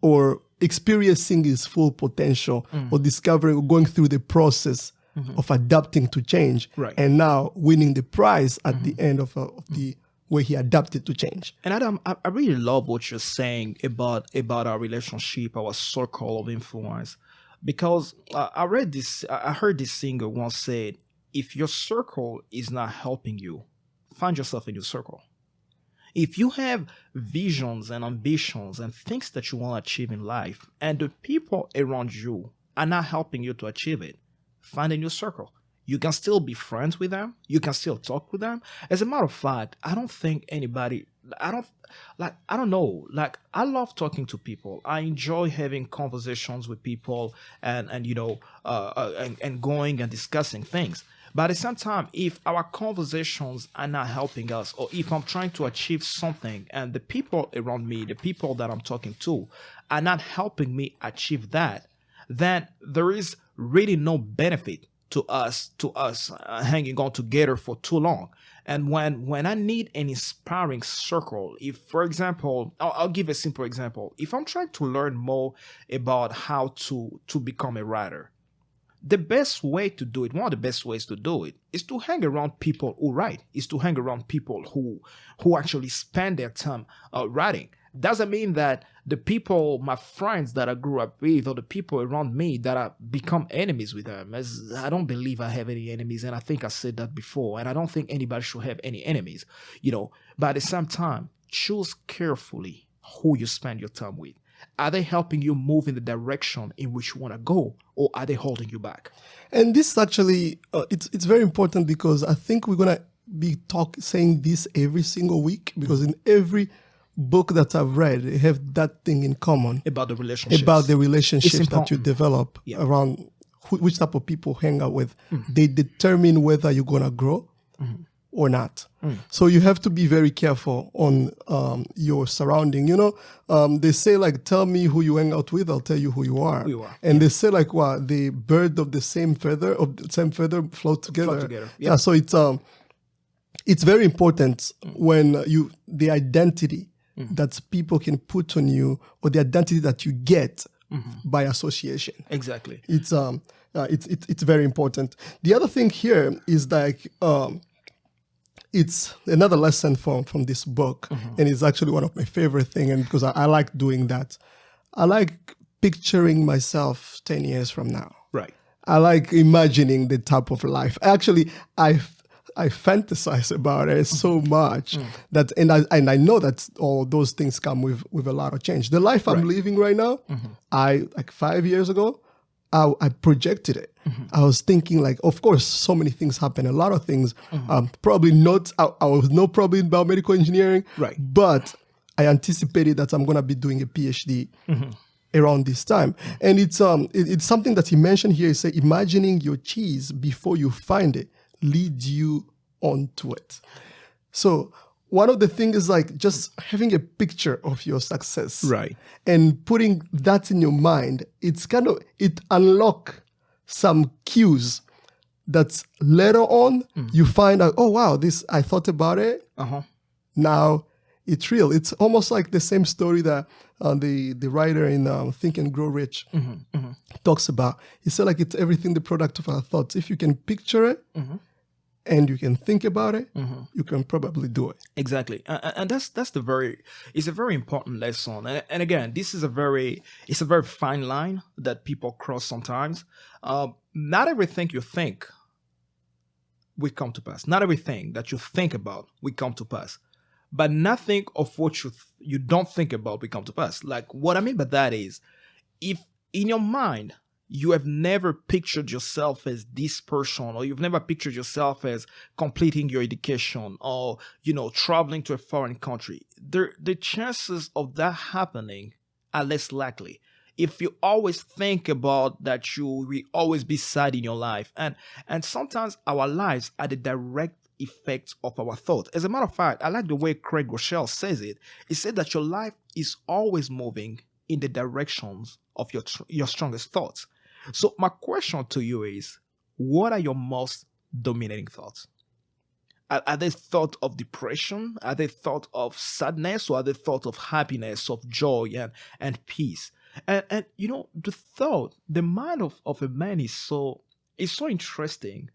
or experiencing his full potential or discovering or going through the process of adapting to change, right, and now winning the prize at the end of the way he adapted to change. And Adam, I really love what you're saying about our relationship, our circle of influence. Because I heard this singer once said, if your circle is not helping you, find yourself a new circle. If you have visions and ambitions and things that you want to achieve in life, and the people around you are not helping you to achieve it, find a new circle. You can still be friends with them. You can still talk with them. As a matter of fact, I don't think anybody, I don't know. Like, I love talking to people. I enjoy having conversations with people and going and discussing things. But at the same time, if our conversations are not helping us, or if I'm trying to achieve something and the people around me, the people that I'm talking to, are not helping me achieve that, then there is really no benefit to us hanging on together for too long. And when I need an inspiring circle, if, for example, I'll give a simple example. If I'm trying to learn more about how to become a writer, the best way to do it, one of the best ways to do it, is to hang around people who write, is to hang around people who actually spend their time writing. Doesn't mean that the people, my friends that I grew up with, or the people around me that I become enemies with them, as I don't believe I have any enemies, and I think I said that before, and I don't think anybody should have any enemies, but at the same time, choose carefully who you spend your time with. Are they helping you move in the direction in which you want to go, or are they holding you back? And this actually, it's very important, because I think we're going to be saying this every single week, because in every book that I've read, they have that thing in common. About the relationships. About the relationships that you develop around which type of people hang out with. They determine whether you're going to grow or not. So you have to be very careful on your surrounding. They say, like, tell me who you hang out with, I'll tell you who you are. And they say, like, what, the bird of the same feather float together. Yeah. So it's very important when the identity that people can put on you, or the identity that you get by association. Exactly. It's very important. The other thing here is, like, it's another lesson from this book, and it's actually one of my favorite things, and because I like doing that. I like picturing myself 10 years from now. Right. I like imagining the type of life. Actually, I fantasize about it so much that, and I know that all those things come with a lot of change. The life I'm living right now, like 5 years ago, I projected it. I was thinking, like, of course, so many things happen, a lot of things. Probably not, I was not probably in biomedical engineering, right, but I anticipated that I'm going to be doing a PhD around this time. And it's something that he mentioned here. He said, imagining your cheese before you find it leads you onto it. So one of the things is, like, just having a picture of your success, right, and putting that in your mind. It unlock some cues that later on you find out, oh wow, this, I thought about it. Now it's real. It's almost like the same story that the writer in Think and Grow Rich talks about. He said, like, it's everything the product of our thoughts. If you can picture it and you can think about it, you can probably do it. Exactly. And it's a very important lesson. And again, it's a very fine line that people cross sometimes. Not everything you think will come to pass. Not everything that you think about will come to pass. But nothing of what you don't think about will come to pass. Like, what I mean by that is, if in your mind you have never pictured yourself as this person, or you've never pictured yourself as completing your education, or, traveling to a foreign country, the chances of that happening are less likely. If you always think about that, you will always be sad in your life. And sometimes our lives are the direct effects of our thoughts. As a matter of fact, I like the way Craig Rochelle says it. He said that your life is always moving in the directions of your strongest thoughts. So my question to you is, what are your most dominating thoughts? Are they thoughts of depression? Are they thoughts of sadness? Or are they thoughts of happiness, of joy and peace? And the mind of a man is so interesting,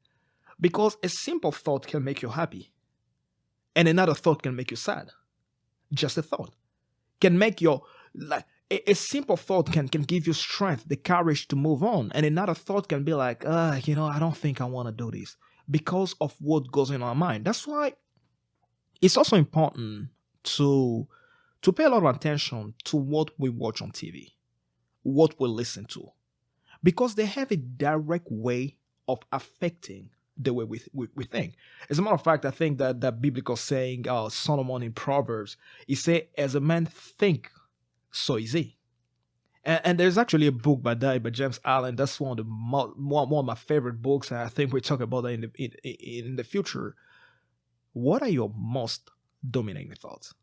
because a simple thought can make you happy, and another thought can make you sad. Just a thought can make your a simple thought can give you strength, the courage to move on, and another thought can be like, I don't think I want to do this, because of what goes in our mind. That's why it's also important to pay a lot of attention to what we watch on TV, what we listen to, because they have a direct way of affecting the way we think. As a matter of fact, I think that biblical saying, Solomon in Proverbs, he said, as a man think, so is he. And there's actually a book by James Allen. That's one of my favorite books, and I think we talk about that in the future. What are your most dominating thoughts?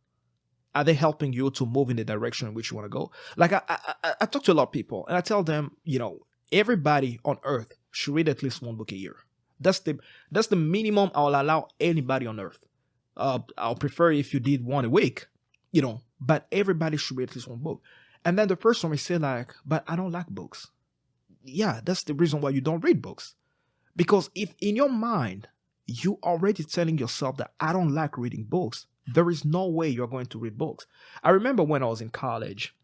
Are they helping you to move in the direction in which you want to go? Like I talk to a lot of people, and I tell them, everybody on earth should read at least one book a year. That's the minimum I'll allow anybody on earth. I'll prefer if you did one a week, but everybody should read at least one book. And then the person may say like, but I don't like books. Yeah, that's the reason why you don't read books. Because if in your mind, you already telling yourself that I don't like reading books, there is no way you're going to read books. I remember when I was in college,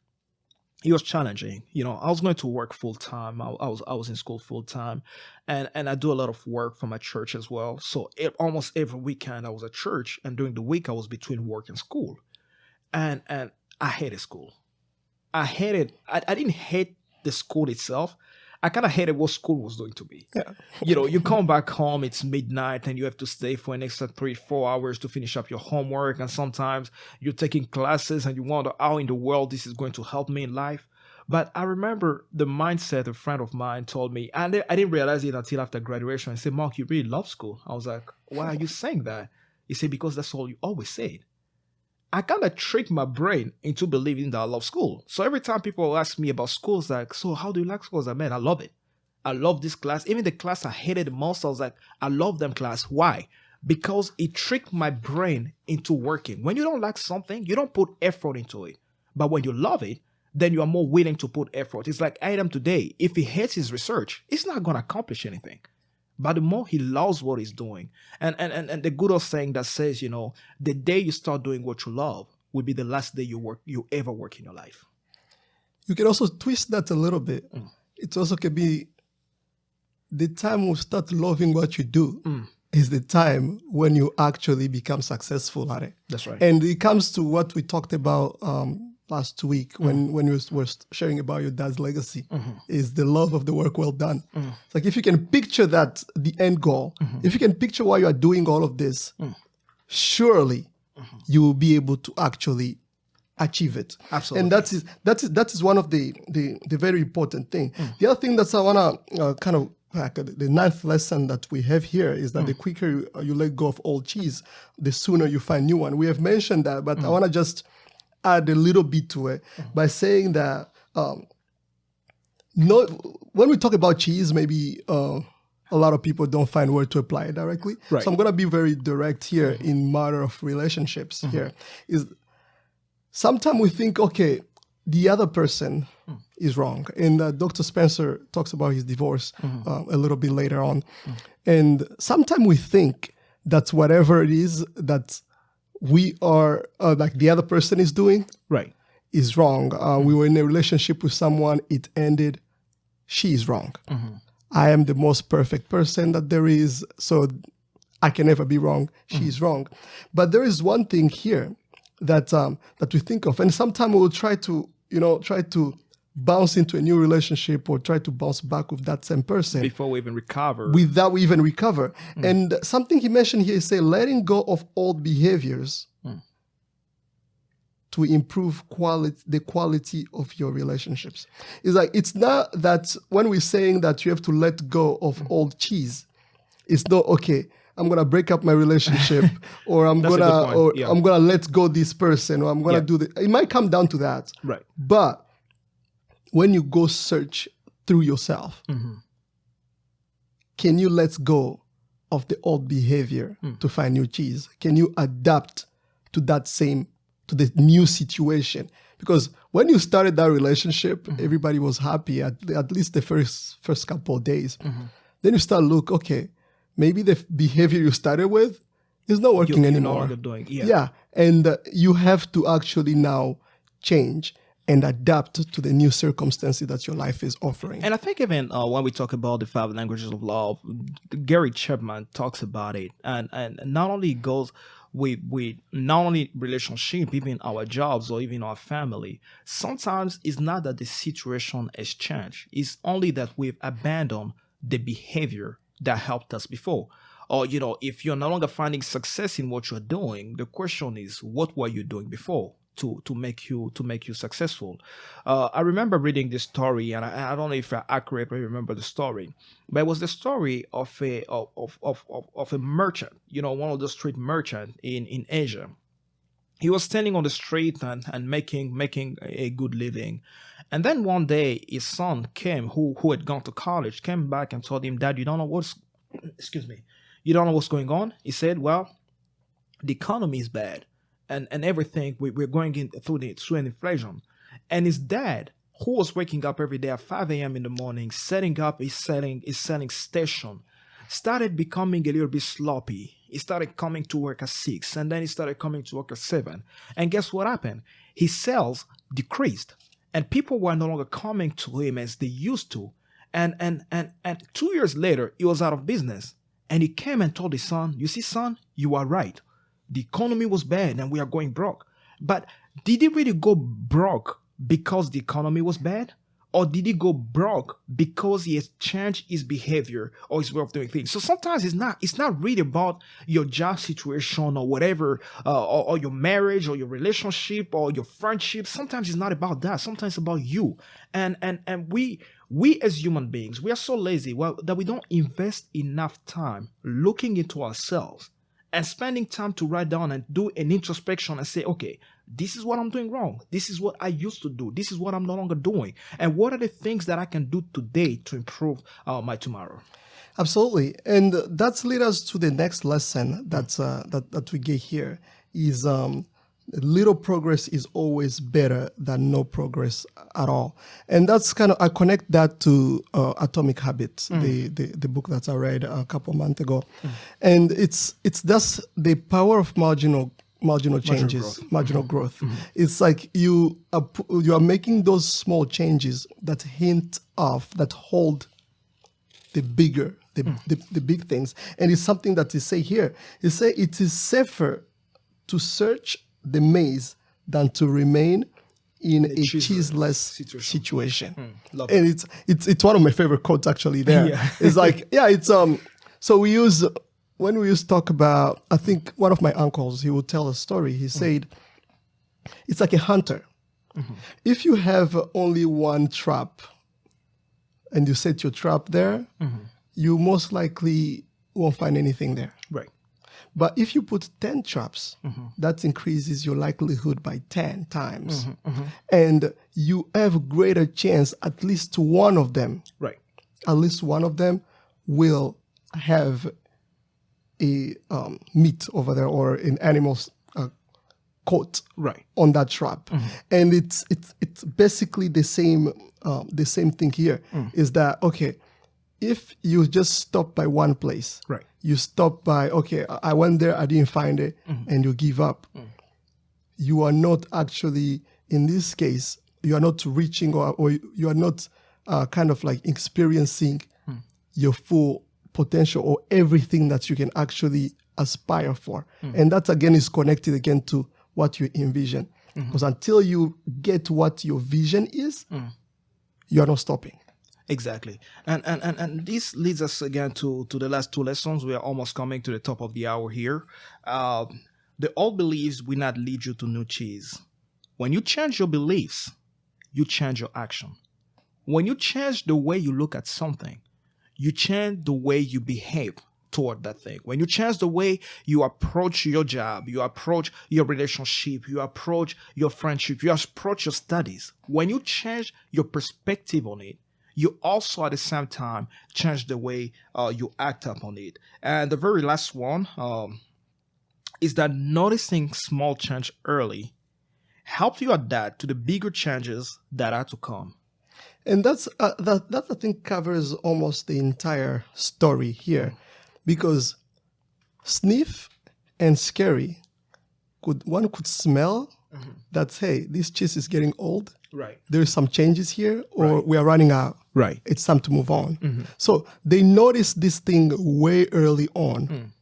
it was challenging. I was going to work full time. I was in school full time, and I do a lot of work for my church as well. So almost every weekend I was at church, and during the week I was between work and school, and I hated school. I hated. I didn't hate the school itself. I kind of hated what school was doing to me. Yeah. You come back home, it's midnight, and you have to stay for an extra 3-4 hours to finish up your homework. And sometimes you're taking classes and you wonder how in the world this is going to help me in life. But I remember the mindset a friend of mine told me, and I didn't realize it until after graduation. He said, Mark, you really love school. I was like, why are you saying that? He said, because that's all you always said. I kind of tricked my brain into believing that I love school. So every time people ask me about schools, like, so how do you like school? I was like, man, I love it. I love this class. Even the class I hated the most, I was like, I love them class. Why? Because it tricked my brain into working. When you don't like something, you don't put effort into it. But when you love it, then you are more willing to put effort. It's like Adam today. If he hates his research, he's not going to accomplish anything. But the more he loves what he's doing, and the good old saying that says, the day you start doing what you love will be the last day you ever work in your life. You can also twist that a little bit. It also can be the time you start loving what you do is the time when you actually become successful at it. That's right. And it comes to what we talked about last week when you were sharing about your dad's legacy, is the love of the work well done. It's like if you can picture that, the end goal, if you can picture why you are doing all of this, surely you will be able to actually achieve it. Absolutely. And that is one of the very important thing. The other thing that I want to kind of like the ninth lesson that we have here is that the quicker you let go of old cheese, the sooner you find new one. We have mentioned that, but I want to just add a little bit to it by saying that when we talk about cheese, maybe a lot of people don't find where to apply it directly. Right. So I'm going to be very direct here in matter of relationships here. Is sometimes we think, okay, the other person is wrong. And Dr. Spencer talks about his divorce a little bit later on. And sometimes we think that whatever it is that we are, like the other person is doing, right, is wrong. We were in a relationship with someone, it ended, she is wrong. I am the most perfect person that there is, so I can never be wrong. She is wrong. But there is one thing here that we think of, and sometimes we will try to bounce into a new relationship or try to bounce back with that same person before we even recover. Without we even recover. And something he mentioned here is say letting go of old behaviors to improve the quality of your relationships. It's like, it's not that when we're saying that you have to let go of old cheese, it's not, okay, I'm gonna break up my relationship, or I'm gonna let go this person, or I'm gonna do the. It might come down to that, right? But when you go search through yourself, can you let go of the old behavior to find new cheese? Can you adapt to the new situation? Because when you started that relationship, everybody was happy at least the first couple of days. Then you start look, okay, maybe the behavior you started with is not working anymore. No longer doing, and you have to actually now change and adapt to the new circumstances that your life is offering. And I think even when we talk about the 5 languages of love, Gary Chapman talks about it, and not only goes with not only relationship, even our jobs or even our family. Sometimes it's not that the situation has changed; it's only that we've abandoned the behavior that helped us before. Or, if you're no longer finding success in what you're doing, the question is, what were you doing before to make you successful? I remember reading this story, and I don't know if I accurately remember the story, but it was the story of a merchant, one of the street merchants in Asia. He was standing on the street and making a good living. And then one day his son came, who had gone to college, came back and told him, "Dad, you don't know what's going on?" He said, "Well, the economy is bad and everything, we're going through an inflation." And his dad, who was waking up every day at 5 a.m. in the morning, setting up his selling station, started becoming a little bit sloppy. He started coming to work at 6, and then he started coming to work at 7. And guess what happened? His sales decreased, and people were no longer coming to him as they used to. And 2 years later, he was out of business. And he came and told his son, "You see, son, you are right. The economy was bad and we are going broke." But did he really go broke because the economy was bad? Or did he go broke because he has changed his behavior or his way of doing things? So sometimes it's not really about your job situation or whatever, or your marriage or your relationship or your friendship. Sometimes it's not about that. Sometimes it's about you. And we as human beings, we are so lazy that we don't invest enough time looking into ourselves and spending time to write down and do an introspection and say, okay, this is what I'm doing wrong. This is what I used to do. This is what I'm no longer doing. And what are the things that I can do today to improve my tomorrow? Absolutely. And that's lead us to the next lesson that we get here is little progress is always better than no progress at all. And that's I connect that to Atomic Habits, the book that I read a couple months ago. And it's thus the power of marginal changes, marginal growth. It's like you are making those small changes that hold the bigger, the big things. And it's something that they say here. They say it is safer to search the maze than to remain in a cheeseless situation. And it's one of my favorite quotes actually there. It's like, so we use, when we used to talk about, I think one of my uncles, he would tell a story. He said, it's like a hunter. If you have only one trap and you set your trap there, you most likely won't find anything there. Right. But if you put 10 traps, that increases your likelihood by 10 times. And you have greater chance, at least one of them, at least one of them will have a meat over there or an animal's coat on that trap. And it's basically the same thing here is that, okay, if you just stop by one place, you stop by, okay, I went there, I didn't find it, and you give up. You are not actually, in this case, you are not reaching or you are not experiencing your full potential or everything that you can actually aspire for. And that, again, is connected again to what you envision. Because until you get what your vision is, you are not stopping. Exactly. And this leads us again to the last two lessons. We are almost coming to the top of the hour here. The old beliefs will not lead you to new cheese. When you change your beliefs, you change your action. When you change the way you look at something, you change the way you behave toward that thing. When you change the way you approach your job, you approach your relationship, you approach your friendship, you approach your studies, when you change your perspective on it, you also at the same time change the way you act upon it. And the very last one is that noticing small change early helps you adapt to the bigger changes that are to come. And that I think covers almost the entire story here, because sniff and scary one could smell that, hey, this cheese is getting old. Right. There's some changes here, or we are running out. Right. It's time to move on. So they noticed this thing way early on,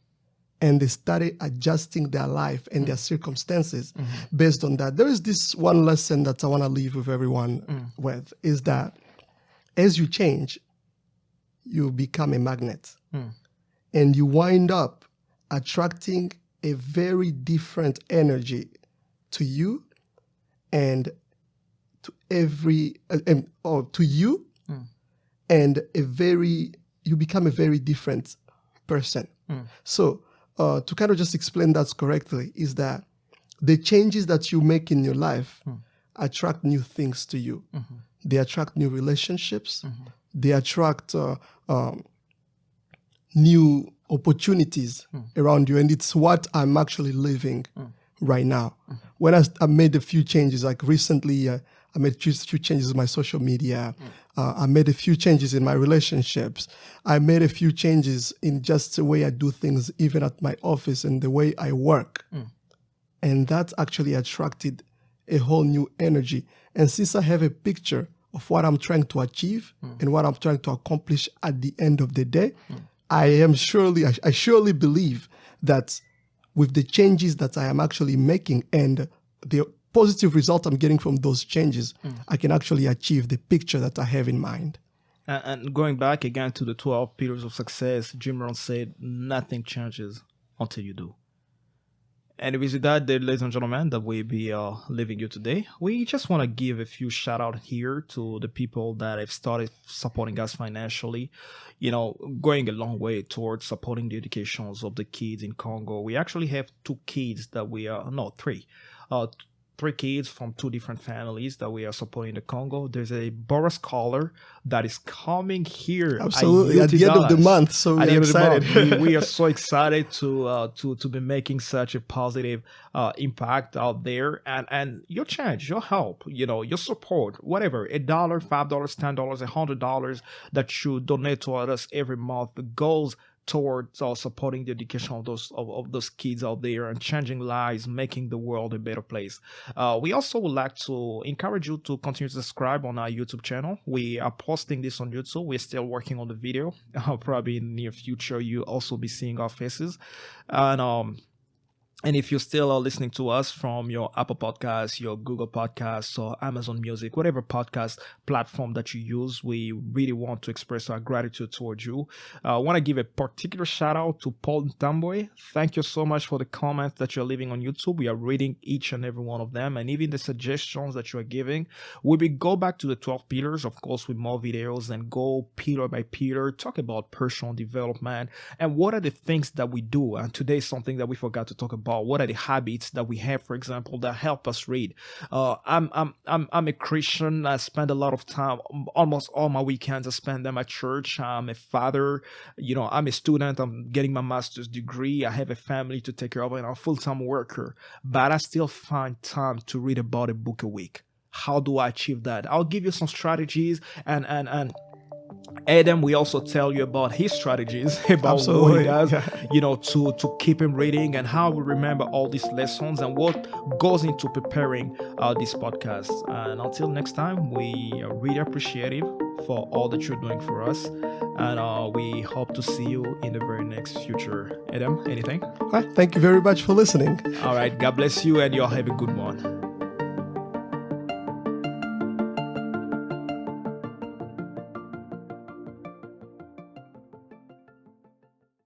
and they started adjusting their life and their circumstances based on that. There is this one lesson that I want to leave with everyone with, is that as you change, you become a magnet, and you wind up attracting a very different energy to you and to every or to you, and you become a very different person. So to kind of just explain that correctly, is that the changes that you make in your life attract new things to you. They attract new relationships. They attract new opportunities around you, and it's what I'm actually living right now. When I made a few changes, like recently, I made a few changes in my social media. I made a few changes in my relationships. I made a few changes in just the way I do things, even at my office, and the way I work. And that actually attracted a whole new energy. And since I have a picture of what I'm trying to achieve and what I'm trying to accomplish at the end of the day, I surely believe that with the changes that I am actually making and the positive result I'm getting from those changes, I can actually achieve the picture that I have in mind. And going back again to the 12 pillars of success, Jim Rohn said, nothing changes until you do. And with that, ladies and gentlemen, that we be leaving you today. We just want to give a few shout out here to the people that have started supporting us financially, going a long way towards supporting the educations of the kids in Congo. We actually have three kids from two different families that we are supporting in the Congo. There's a Boris scholar that is coming here. Absolutely, at the end of the month. So we're excited. We are so excited to be making such a positive impact out there. And your change, your help, your support, whatever, $1, $5, $10, $100 that you donate to us every month goes towards supporting the education of those kids out there and changing lives, making the world a better place. We also would like to encourage you to continue to subscribe on our YouTube channel. We are posting this on YouTube. We're still working on the video. Probably in the near future, you'll also be seeing our faces. And if you're still listening to us from your Apple Podcasts, your Google Podcasts, or Amazon Music, whatever podcast platform that you use, we really want to express our gratitude towards you. I want to give a particular shout out to Paul Ntamboy. Thank you so much for the comments that you're leaving on YouTube. We are reading each and every one of them, and even the suggestions that you are giving. We will go back to the 12 pillars, of course, with more videos and go pillar by pillar, talk about personal development and what are the things that we do. And today is something that we forgot to talk about. What are the habits that we have, for example, that help us read? I'm a Christian. I spend a lot of time, almost all my weekends I spend them at church. I'm a father, I'm a student. I'm getting my master's degree. I have a family to take care of, and I'm a full-time worker. But I still find time to read about a book a week. How do I achieve that? I'll give you some strategies, and Adam, we also tell you about his strategies about what he does, to keep him reading, and how we remember all these lessons and what goes into preparing this podcast. And until next time, we are really appreciative for all that you're doing for us, and we hope to see you in the very next future. Adam, anything? Thank you very much for listening. All right, God bless you, and y'all have a good one.